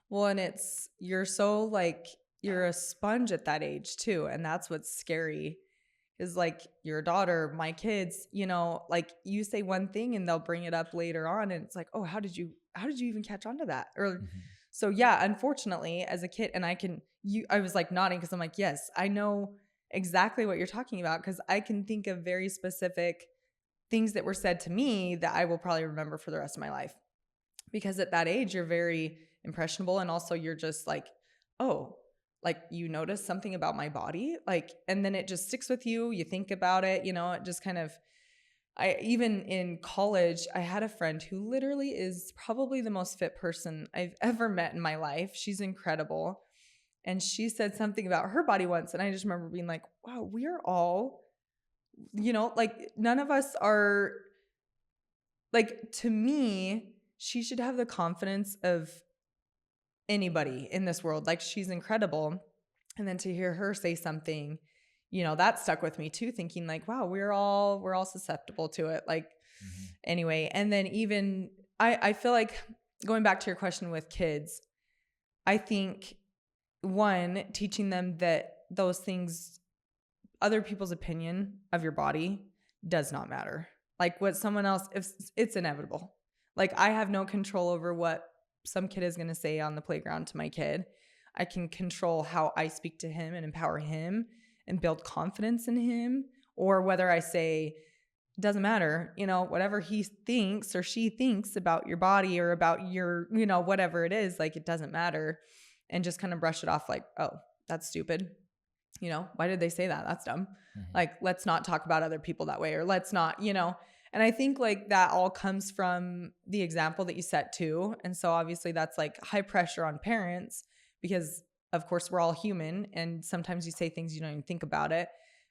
Well, and you're so like, you're a sponge at that age too. And that's what's scary, is like your daughter, my kids, like you say one thing and they'll bring it up later on. And it's like, oh, how did you even catch on to that? Or so unfortunately as a kid, and I was like nodding because I'm like, yes, I know exactly what you're talking about, because I can think of very specific things that were said to me that I will probably remember for the rest of my life. Because at that age, you're very impressionable. And also you're just like, oh, like you notice something about my body, like, and then it just sticks with you. You think about it, it just kind of, even in college, I had a friend who literally is probably the most fit person I've ever met in my life. She's incredible. And she said something about her body once. And I just remember being like, wow, we are all, like none of us are, like, to me, she should have the confidence of anybody in this world. Like she's incredible. And then to hear her say something, that stuck with me too, thinking like, wow, we're all susceptible to it. Like, anyway. And then even I feel like, going back to your question with kids, I think one, teaching them that those things, other people's opinion of your body does not matter. Like what someone else, if it's inevitable. Like I have no control over what some kid is going to say on the playground to my kid. I can control how I speak to him and empower him and build confidence in him, or whether I say, doesn't matter, whatever he thinks or she thinks about your body or about your, whatever it is, like it doesn't matter, and just kind of brush it off like, oh, that's stupid. Why did they say that? That's dumb. Like, let's not talk about other people that way, or let's not, And I think like that all comes from the example that you set too. And so obviously that's like high pressure on parents because of course we're all human and sometimes you say things you don't even think about it,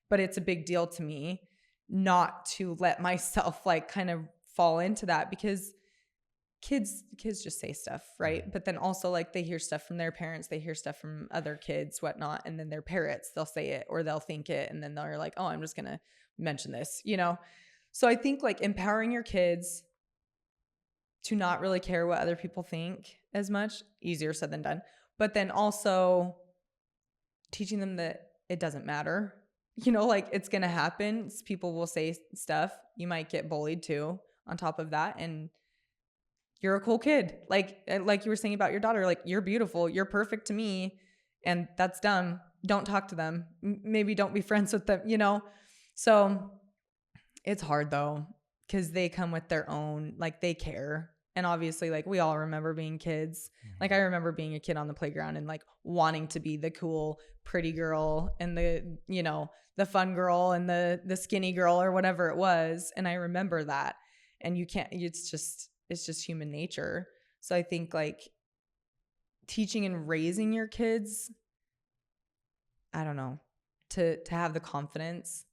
but it's a big deal to me not to let myself like kind of fall into that because kids just say stuff, right? But then also like they hear stuff from their parents, they hear stuff from other kids, whatnot, and then their parrots, they'll say it or they'll think it and then they're like, oh, I'm just gonna mention this, you know? So I think like empowering your kids to not really care what other people think as much, easier said than done, but then also teaching them that it doesn't matter, you know, like it's gonna happen. People will say stuff, you might get bullied too on top of that, and you're a cool kid. Like you were saying about your daughter, like you're beautiful, you're perfect to me, and that's dumb. Don't talk to them. Maybe don't be friends with them, you know? So it's hard though, because they come with their own, like they care. And obviously, like we all remember being kids. Like I remember being a kid on the playground and like wanting to be the cool, pretty girl and the, you know, the fun girl and the skinny girl or whatever it was. And I remember that. And you can't, it's just human nature. So I think like teaching and raising your kids, I don't know, to have the confidence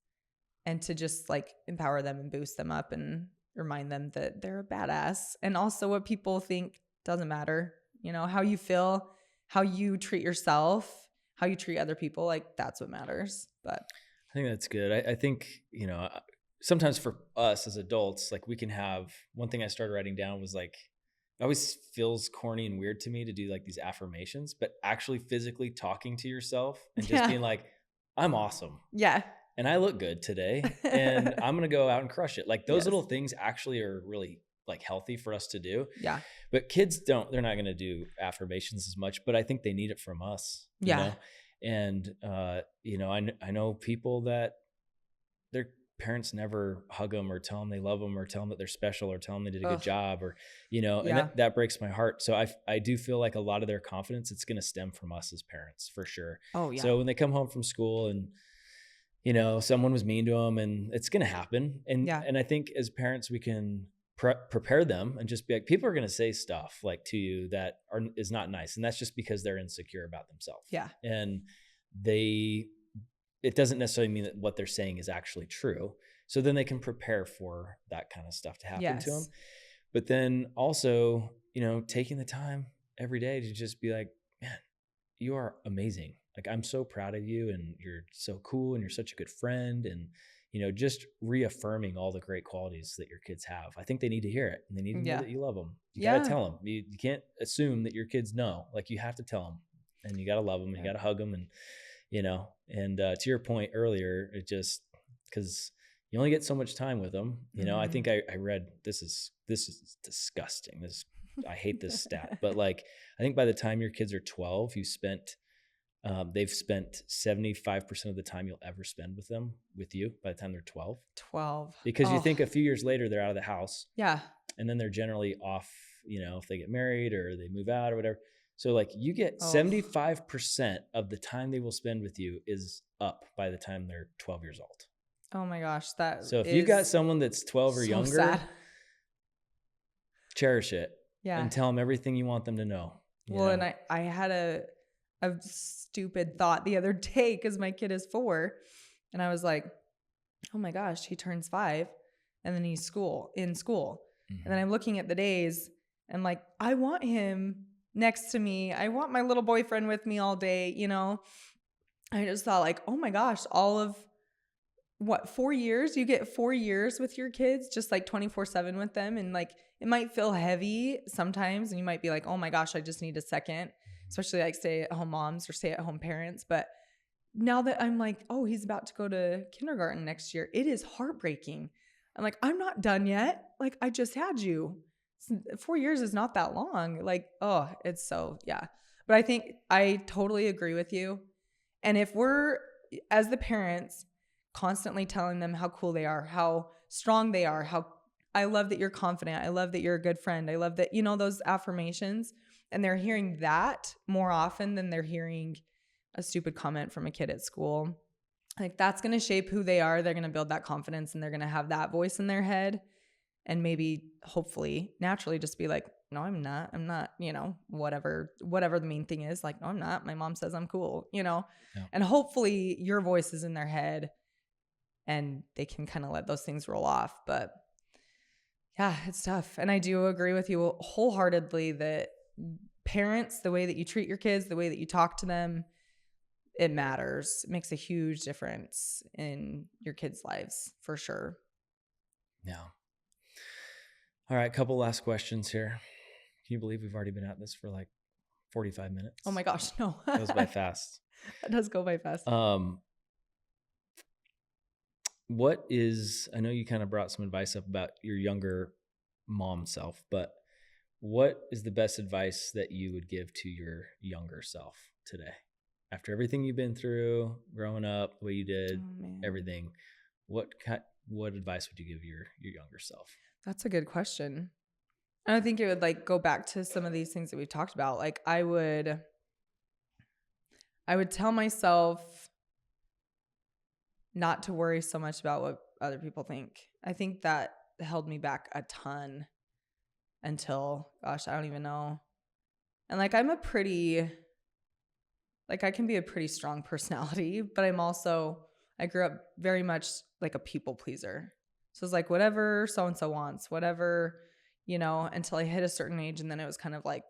and to just like empower them and boost them up and remind them that they're a badass. And also what people think doesn't matter. You know, how you feel, how you treat yourself, how you treat other people, like that's what matters. But I think that's good. I think, you know, sometimes for us as adults, like we can have, one thing I started writing down was like, it always feels corny and weird to me to do like these affirmations, but actually physically talking to yourself and just being like, I'm awesome. Yeah. And I look good today and I'm going to go out and crush it. Like those little things actually are really like healthy for us to do. Yeah. But kids they're not going to do affirmations as much, but I think they need it from us. You know? And, you know, I know people that their parents never hug them or tell them they love them or tell them that they're special or tell them they did a good job or, you know, and that breaks my heart. So I do feel like a lot of their confidence, it's going to stem from us as parents for sure. Oh yeah. So when they come home from school and, you know, someone was mean to them and it's going to happen. And I think as parents, we can prepare them and just be like, people are going to say stuff like to you that is not nice. And that's just because they're insecure about themselves. Yeah. And it doesn't necessarily mean that what they're saying is actually true. So then they can prepare for that kind of stuff to happen to them. But then also, you know, taking the time every day to just be like, man, you are amazing. Like, I'm so proud of you and you're so cool and you're such a good friend. And, you know, just reaffirming all the great qualities that your kids have. I think they need to hear it and they need to know that you love them. You got to tell them. You can't assume that your kids know. Like, you have to tell them and you got to love them and you got to hug them and, you know, and to your point earlier, it just, because you only get so much time with them. You know, I think I read, this is disgusting. I hate this stat, but like, I think by the time your kids are 12, they've spent 75% of the time you'll ever spend with you by the time they're 12. Because you think a few years later, they're out of the house. Yeah. And then they're generally off, you know, if they get married or they move out or whatever. So like you get 75% of the time they will spend with you is up by the time they're 12 years old. Oh my gosh. So if you got someone that's 12 or younger, sad. Cherish it. Yeah. And tell them everything you want them to know. Well, and I had a stupid thought the other day because my kid is 4 and I was like, oh my gosh, he turns 5 and then he's in school. And then I'm looking at the days and like, I want him next to me. I want my little boyfriend with me all day, you know? I just thought like, oh my gosh, all of 4 years? You get 4 years with your kids, just like 24/7 with them. And like, it might feel heavy sometimes and you might be like, oh my gosh, I just need a second. Especially like stay-at-home moms or stay-at-home parents. But now that I'm like, oh, he's about to go to kindergarten next year, it is heartbreaking. I'm like, I'm not done yet. Like, I just had you. 4 years is not that long. Like, oh, it's so, yeah. But I think I totally agree with you. And if we're, as the parents, constantly telling them how cool they are, how strong they are, how I love that you're confident. I love that you're a good friend. I love that, you know, those affirmations. And they're hearing that more often than they're hearing a stupid comment from a kid at school. Like, that's going to shape who they are. They're going to build that confidence and they're going to have that voice in their head. and maybe hopefully naturally just be like, no, I'm not, whatever the main thing is, like, no, I'm not. My mom says I'm cool, Yeah. and hopefully your voice is in their head and they can kind of let those things roll off. But yeah, it's tough. And I do agree with you wholeheartedly that parents, the way that you treat your kids, the way that you talk to them, it matters. It makes a huge difference in your kids' lives for sure. Yeah. All right. Couple last questions here. Can you believe we've already been at this for like 45 minutes? Oh my gosh, no. It goes by fast. It does go by fast. I know you kind of brought some advice up about your younger mom self, but what is the best advice that you would give to your younger self today? After everything you've been through, growing up, the way you did, everything, what advice would you give your younger self? That's a good question. And I think it would like go back to some of these things that we've talked about. Like I would tell myself not to worry so much about what other people think. I think that held me back a ton until, gosh, I don't even know. And like I can be a pretty strong personality, but I grew up very much like a people pleaser. So it's like whatever so-and-so wants, whatever, until I hit a certain age. And then it was kind of like,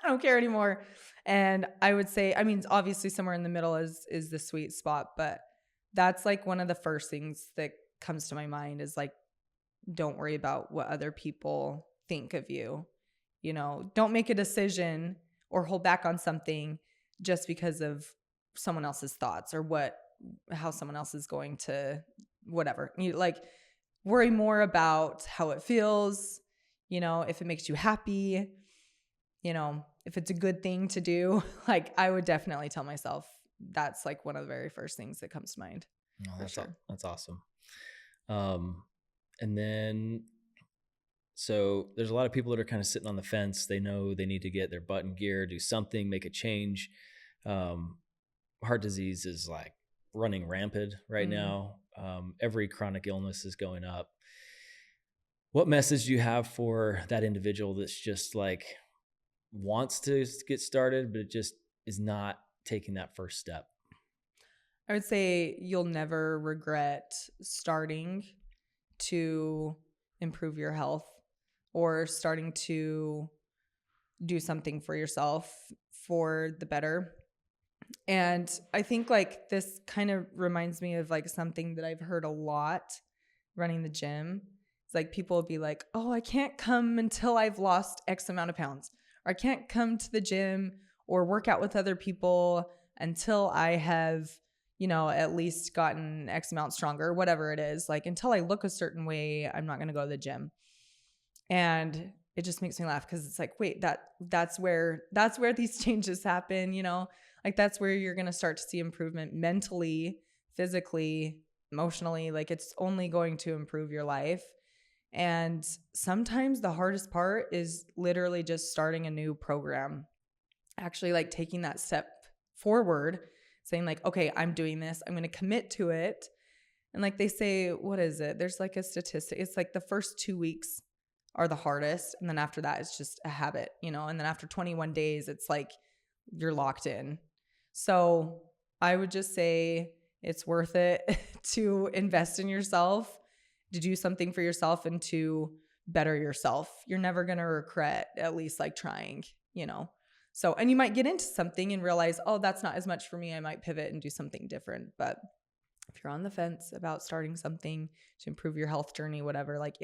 I don't care anymore. And I would say, I mean, obviously somewhere in the middle is the sweet spot, but that's like one of the first things that comes to my mind is like, don't worry about what other people think of you. Don't make a decision or hold back on something just because of someone else's thoughts or how someone else is going to whatever. You like worry more about how it feels, if it makes you happy, if it's a good thing to do. Like I would definitely tell myself that's like one of the very first things that comes to mind. Oh, that's awesome. And then, so there's a lot of people that are kind of sitting on the fence. They know they need to get their butt in gear, do something, make a change. Heart disease is like running rampant right now. Every chronic illness is going up. What message do you have for that individual that's just like wants to get started, but it just is not taking that first step? I would say you'll never regret starting to improve your health or starting to do something for yourself for the better. And I think like this kind of reminds me of like something that I've heard a lot running the gym. It's like people will be like, oh, I can't come until I've lost X amount of pounds, or I can't come to the gym or work out with other people until I have, at least gotten X amount stronger, whatever it is. Like until I look a certain way, I'm not going to go to the gym. And it just makes me laugh because it's like, wait, that's where these changes happen, like that's where you're going to start to see improvement mentally, physically, emotionally. Like it's only going to improve your life. And sometimes the hardest part is literally just starting a new program, actually like taking that step forward, saying like, okay, I'm doing this. I'm going to commit to it. And like they say, what is it? There's like a statistic. It's like the first 2 weeks are the hardest. And then after that, it's just a habit, and then after 21 days, it's like you're locked in. So I would just say it's worth it to invest in yourself, to do something for yourself and to better yourself. You're never going to regret at least like trying, So, and you might get into something and realize, oh, that's not as much for me. I might pivot and do something different. But if you're on the fence about starting something to improve your health journey, whatever, like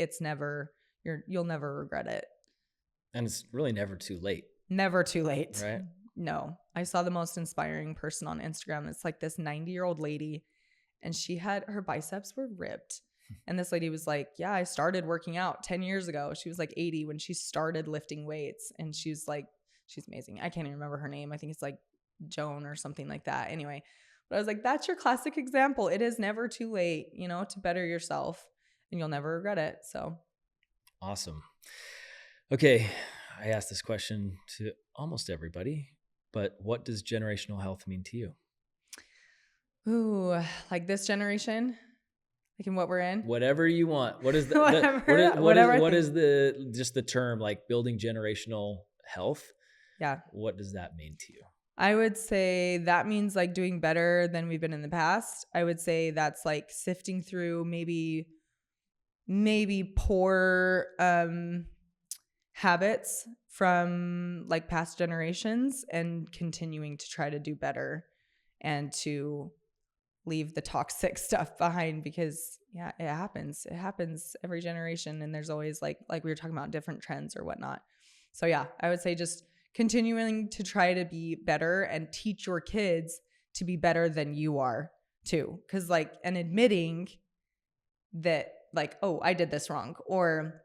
you'll never regret it. And it's really never too late. Never too late. Right? No. I saw the most inspiring person on Instagram. It's like this 90-year-old lady, and her biceps were ripped. And this lady was like, yeah, I started working out 10 years ago. She was like 80 when she started lifting weights. And she's amazing. I can't even remember her name. I think it's like Joan or something like that. Anyway, but I was like, that's your classic example. It is never too late, to better yourself, and you'll never regret it. So awesome. Okay. I asked this question to almost everybody, but what does generational health mean to you? Ooh, like this generation? Like in what we're in? Whatever you want. What is the, Whatever I what think. is the, just the term like building generational health? Yeah. What does that mean to you? I would say that means like doing better than we've been in the past. I would say that's like sifting through maybe poor habits from like past generations and continuing to try to do better and to leave the toxic stuff behind, because it happens every generation, and there's always like we were talking about different trends or whatnot. So I would say just continuing to try to be better and teach your kids to be better than you are too, because and admitting that like, oh, I did this wrong, or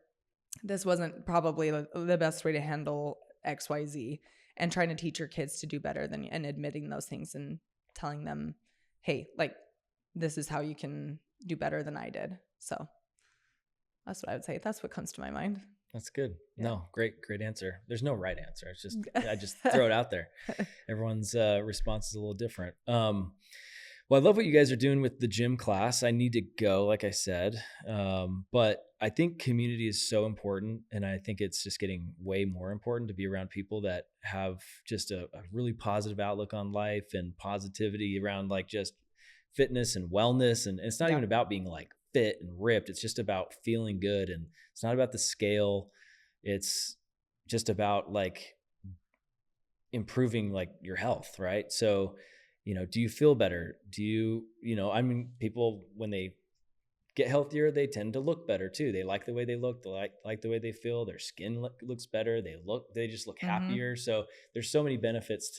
this wasn't probably the best way to handle XYZ, and trying to teach your kids to do better than, and admitting those things and telling them, hey, like this is how you can do better than I did. So that's what I would say. That's what comes to my mind. That's good. Yeah. No, great answer. There's no right answer. It's just, I just throw it out there. Everyone's response is a little different. Well, I love what you guys are doing with the gym class. I need to go, like I said. But I think community is so important. And I think it's just getting way more important to be around people that have just a really positive outlook on life and positivity around like just fitness and wellness. And it's not even about being like fit and ripped. It's just about feeling good. And it's not about the scale. It's just about like improving like your health, right? So, do you feel better? Do you, I mean, people, when they get healthier, they tend to look better too. They like the way they look. They like the way they feel. Their skin looks better. They just look happier. So there's so many benefits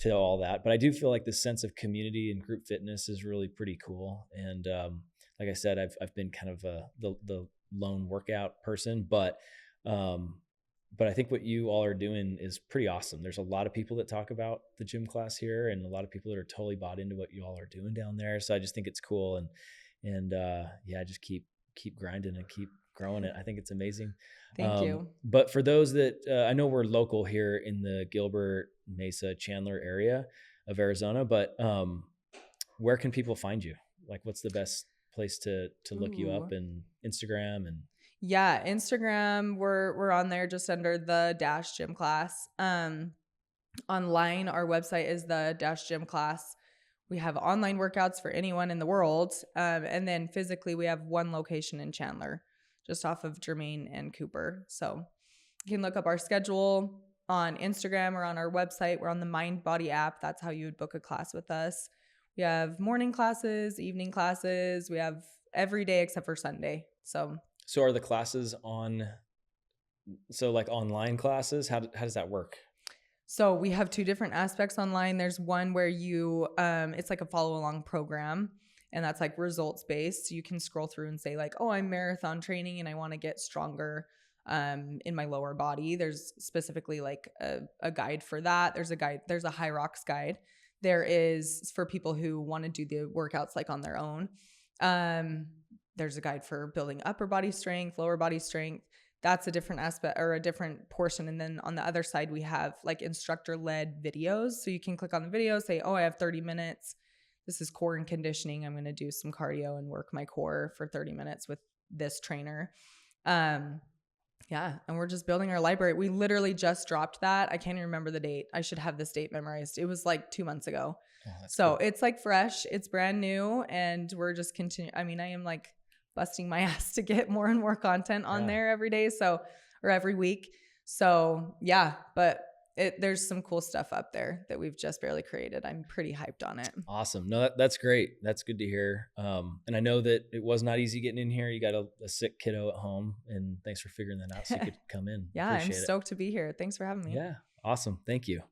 to all that. But I do feel like this sense of community and group fitness is really pretty cool. And like I said, I've been kind of the lone workout person, but I think what you all are doing is pretty awesome. There's a lot of people that talk about the gym class here, and a lot of people that are totally bought into what you all are doing down there. So I just think it's cool, and just keep grinding and keep growing it. I think it's amazing. Thank you. But for those that I know, we're local here in the Gilbert, Mesa, Chandler area of Arizona, but where can people find you? Like, what's the best place to look you up? And Instagram and Instagram, we're on there just under the Dash Gym Class. Online, our website is the Dash Gym Class. We have online workouts for anyone in the world. And then physically, we have one location in Chandler, just off of Germain and Cooper. So you can look up our schedule on Instagram or on our website. We're on the Mind Body app. That's how you would book a class with us. We have morning classes, evening classes. We have every day except for Sunday. So are the classes like online classes? How does that work? So we have two different aspects online. There's one where you, it's like a follow along program, and that's like results based. So you can scroll through and say like, oh, I'm marathon training and I want to get stronger in my lower body. There's specifically like a guide for that. There's a High Rocks guide. There is for people who want to do the workouts like on their own. There's a guide for building upper body strength, lower body strength. That's a different aspect or a different portion. And then on the other side, we have like instructor-led videos. So you can click on the video, say, oh, I have 30 minutes. This is core and conditioning. I'm going to do some cardio and work my core for 30 minutes with this trainer. And we're just building our library. We literally just dropped that. I can't even remember the date. I should have this date memorized. It was like 2 months ago. Oh, that's so cool. It's like fresh. It's brand new. And we're just continuing. I mean, I am like busting my ass to get more and more content on there every day. Or every week. So but there's some cool stuff up there that we've just barely created. I'm pretty hyped on it. Awesome. No, that's great. That's good to hear. And I know that it was not easy getting in here. You got a sick kiddo at home, and thanks for figuring that out so you could come in. I'm stoked to be here. Thanks for having me. Yeah. Awesome. Thank you.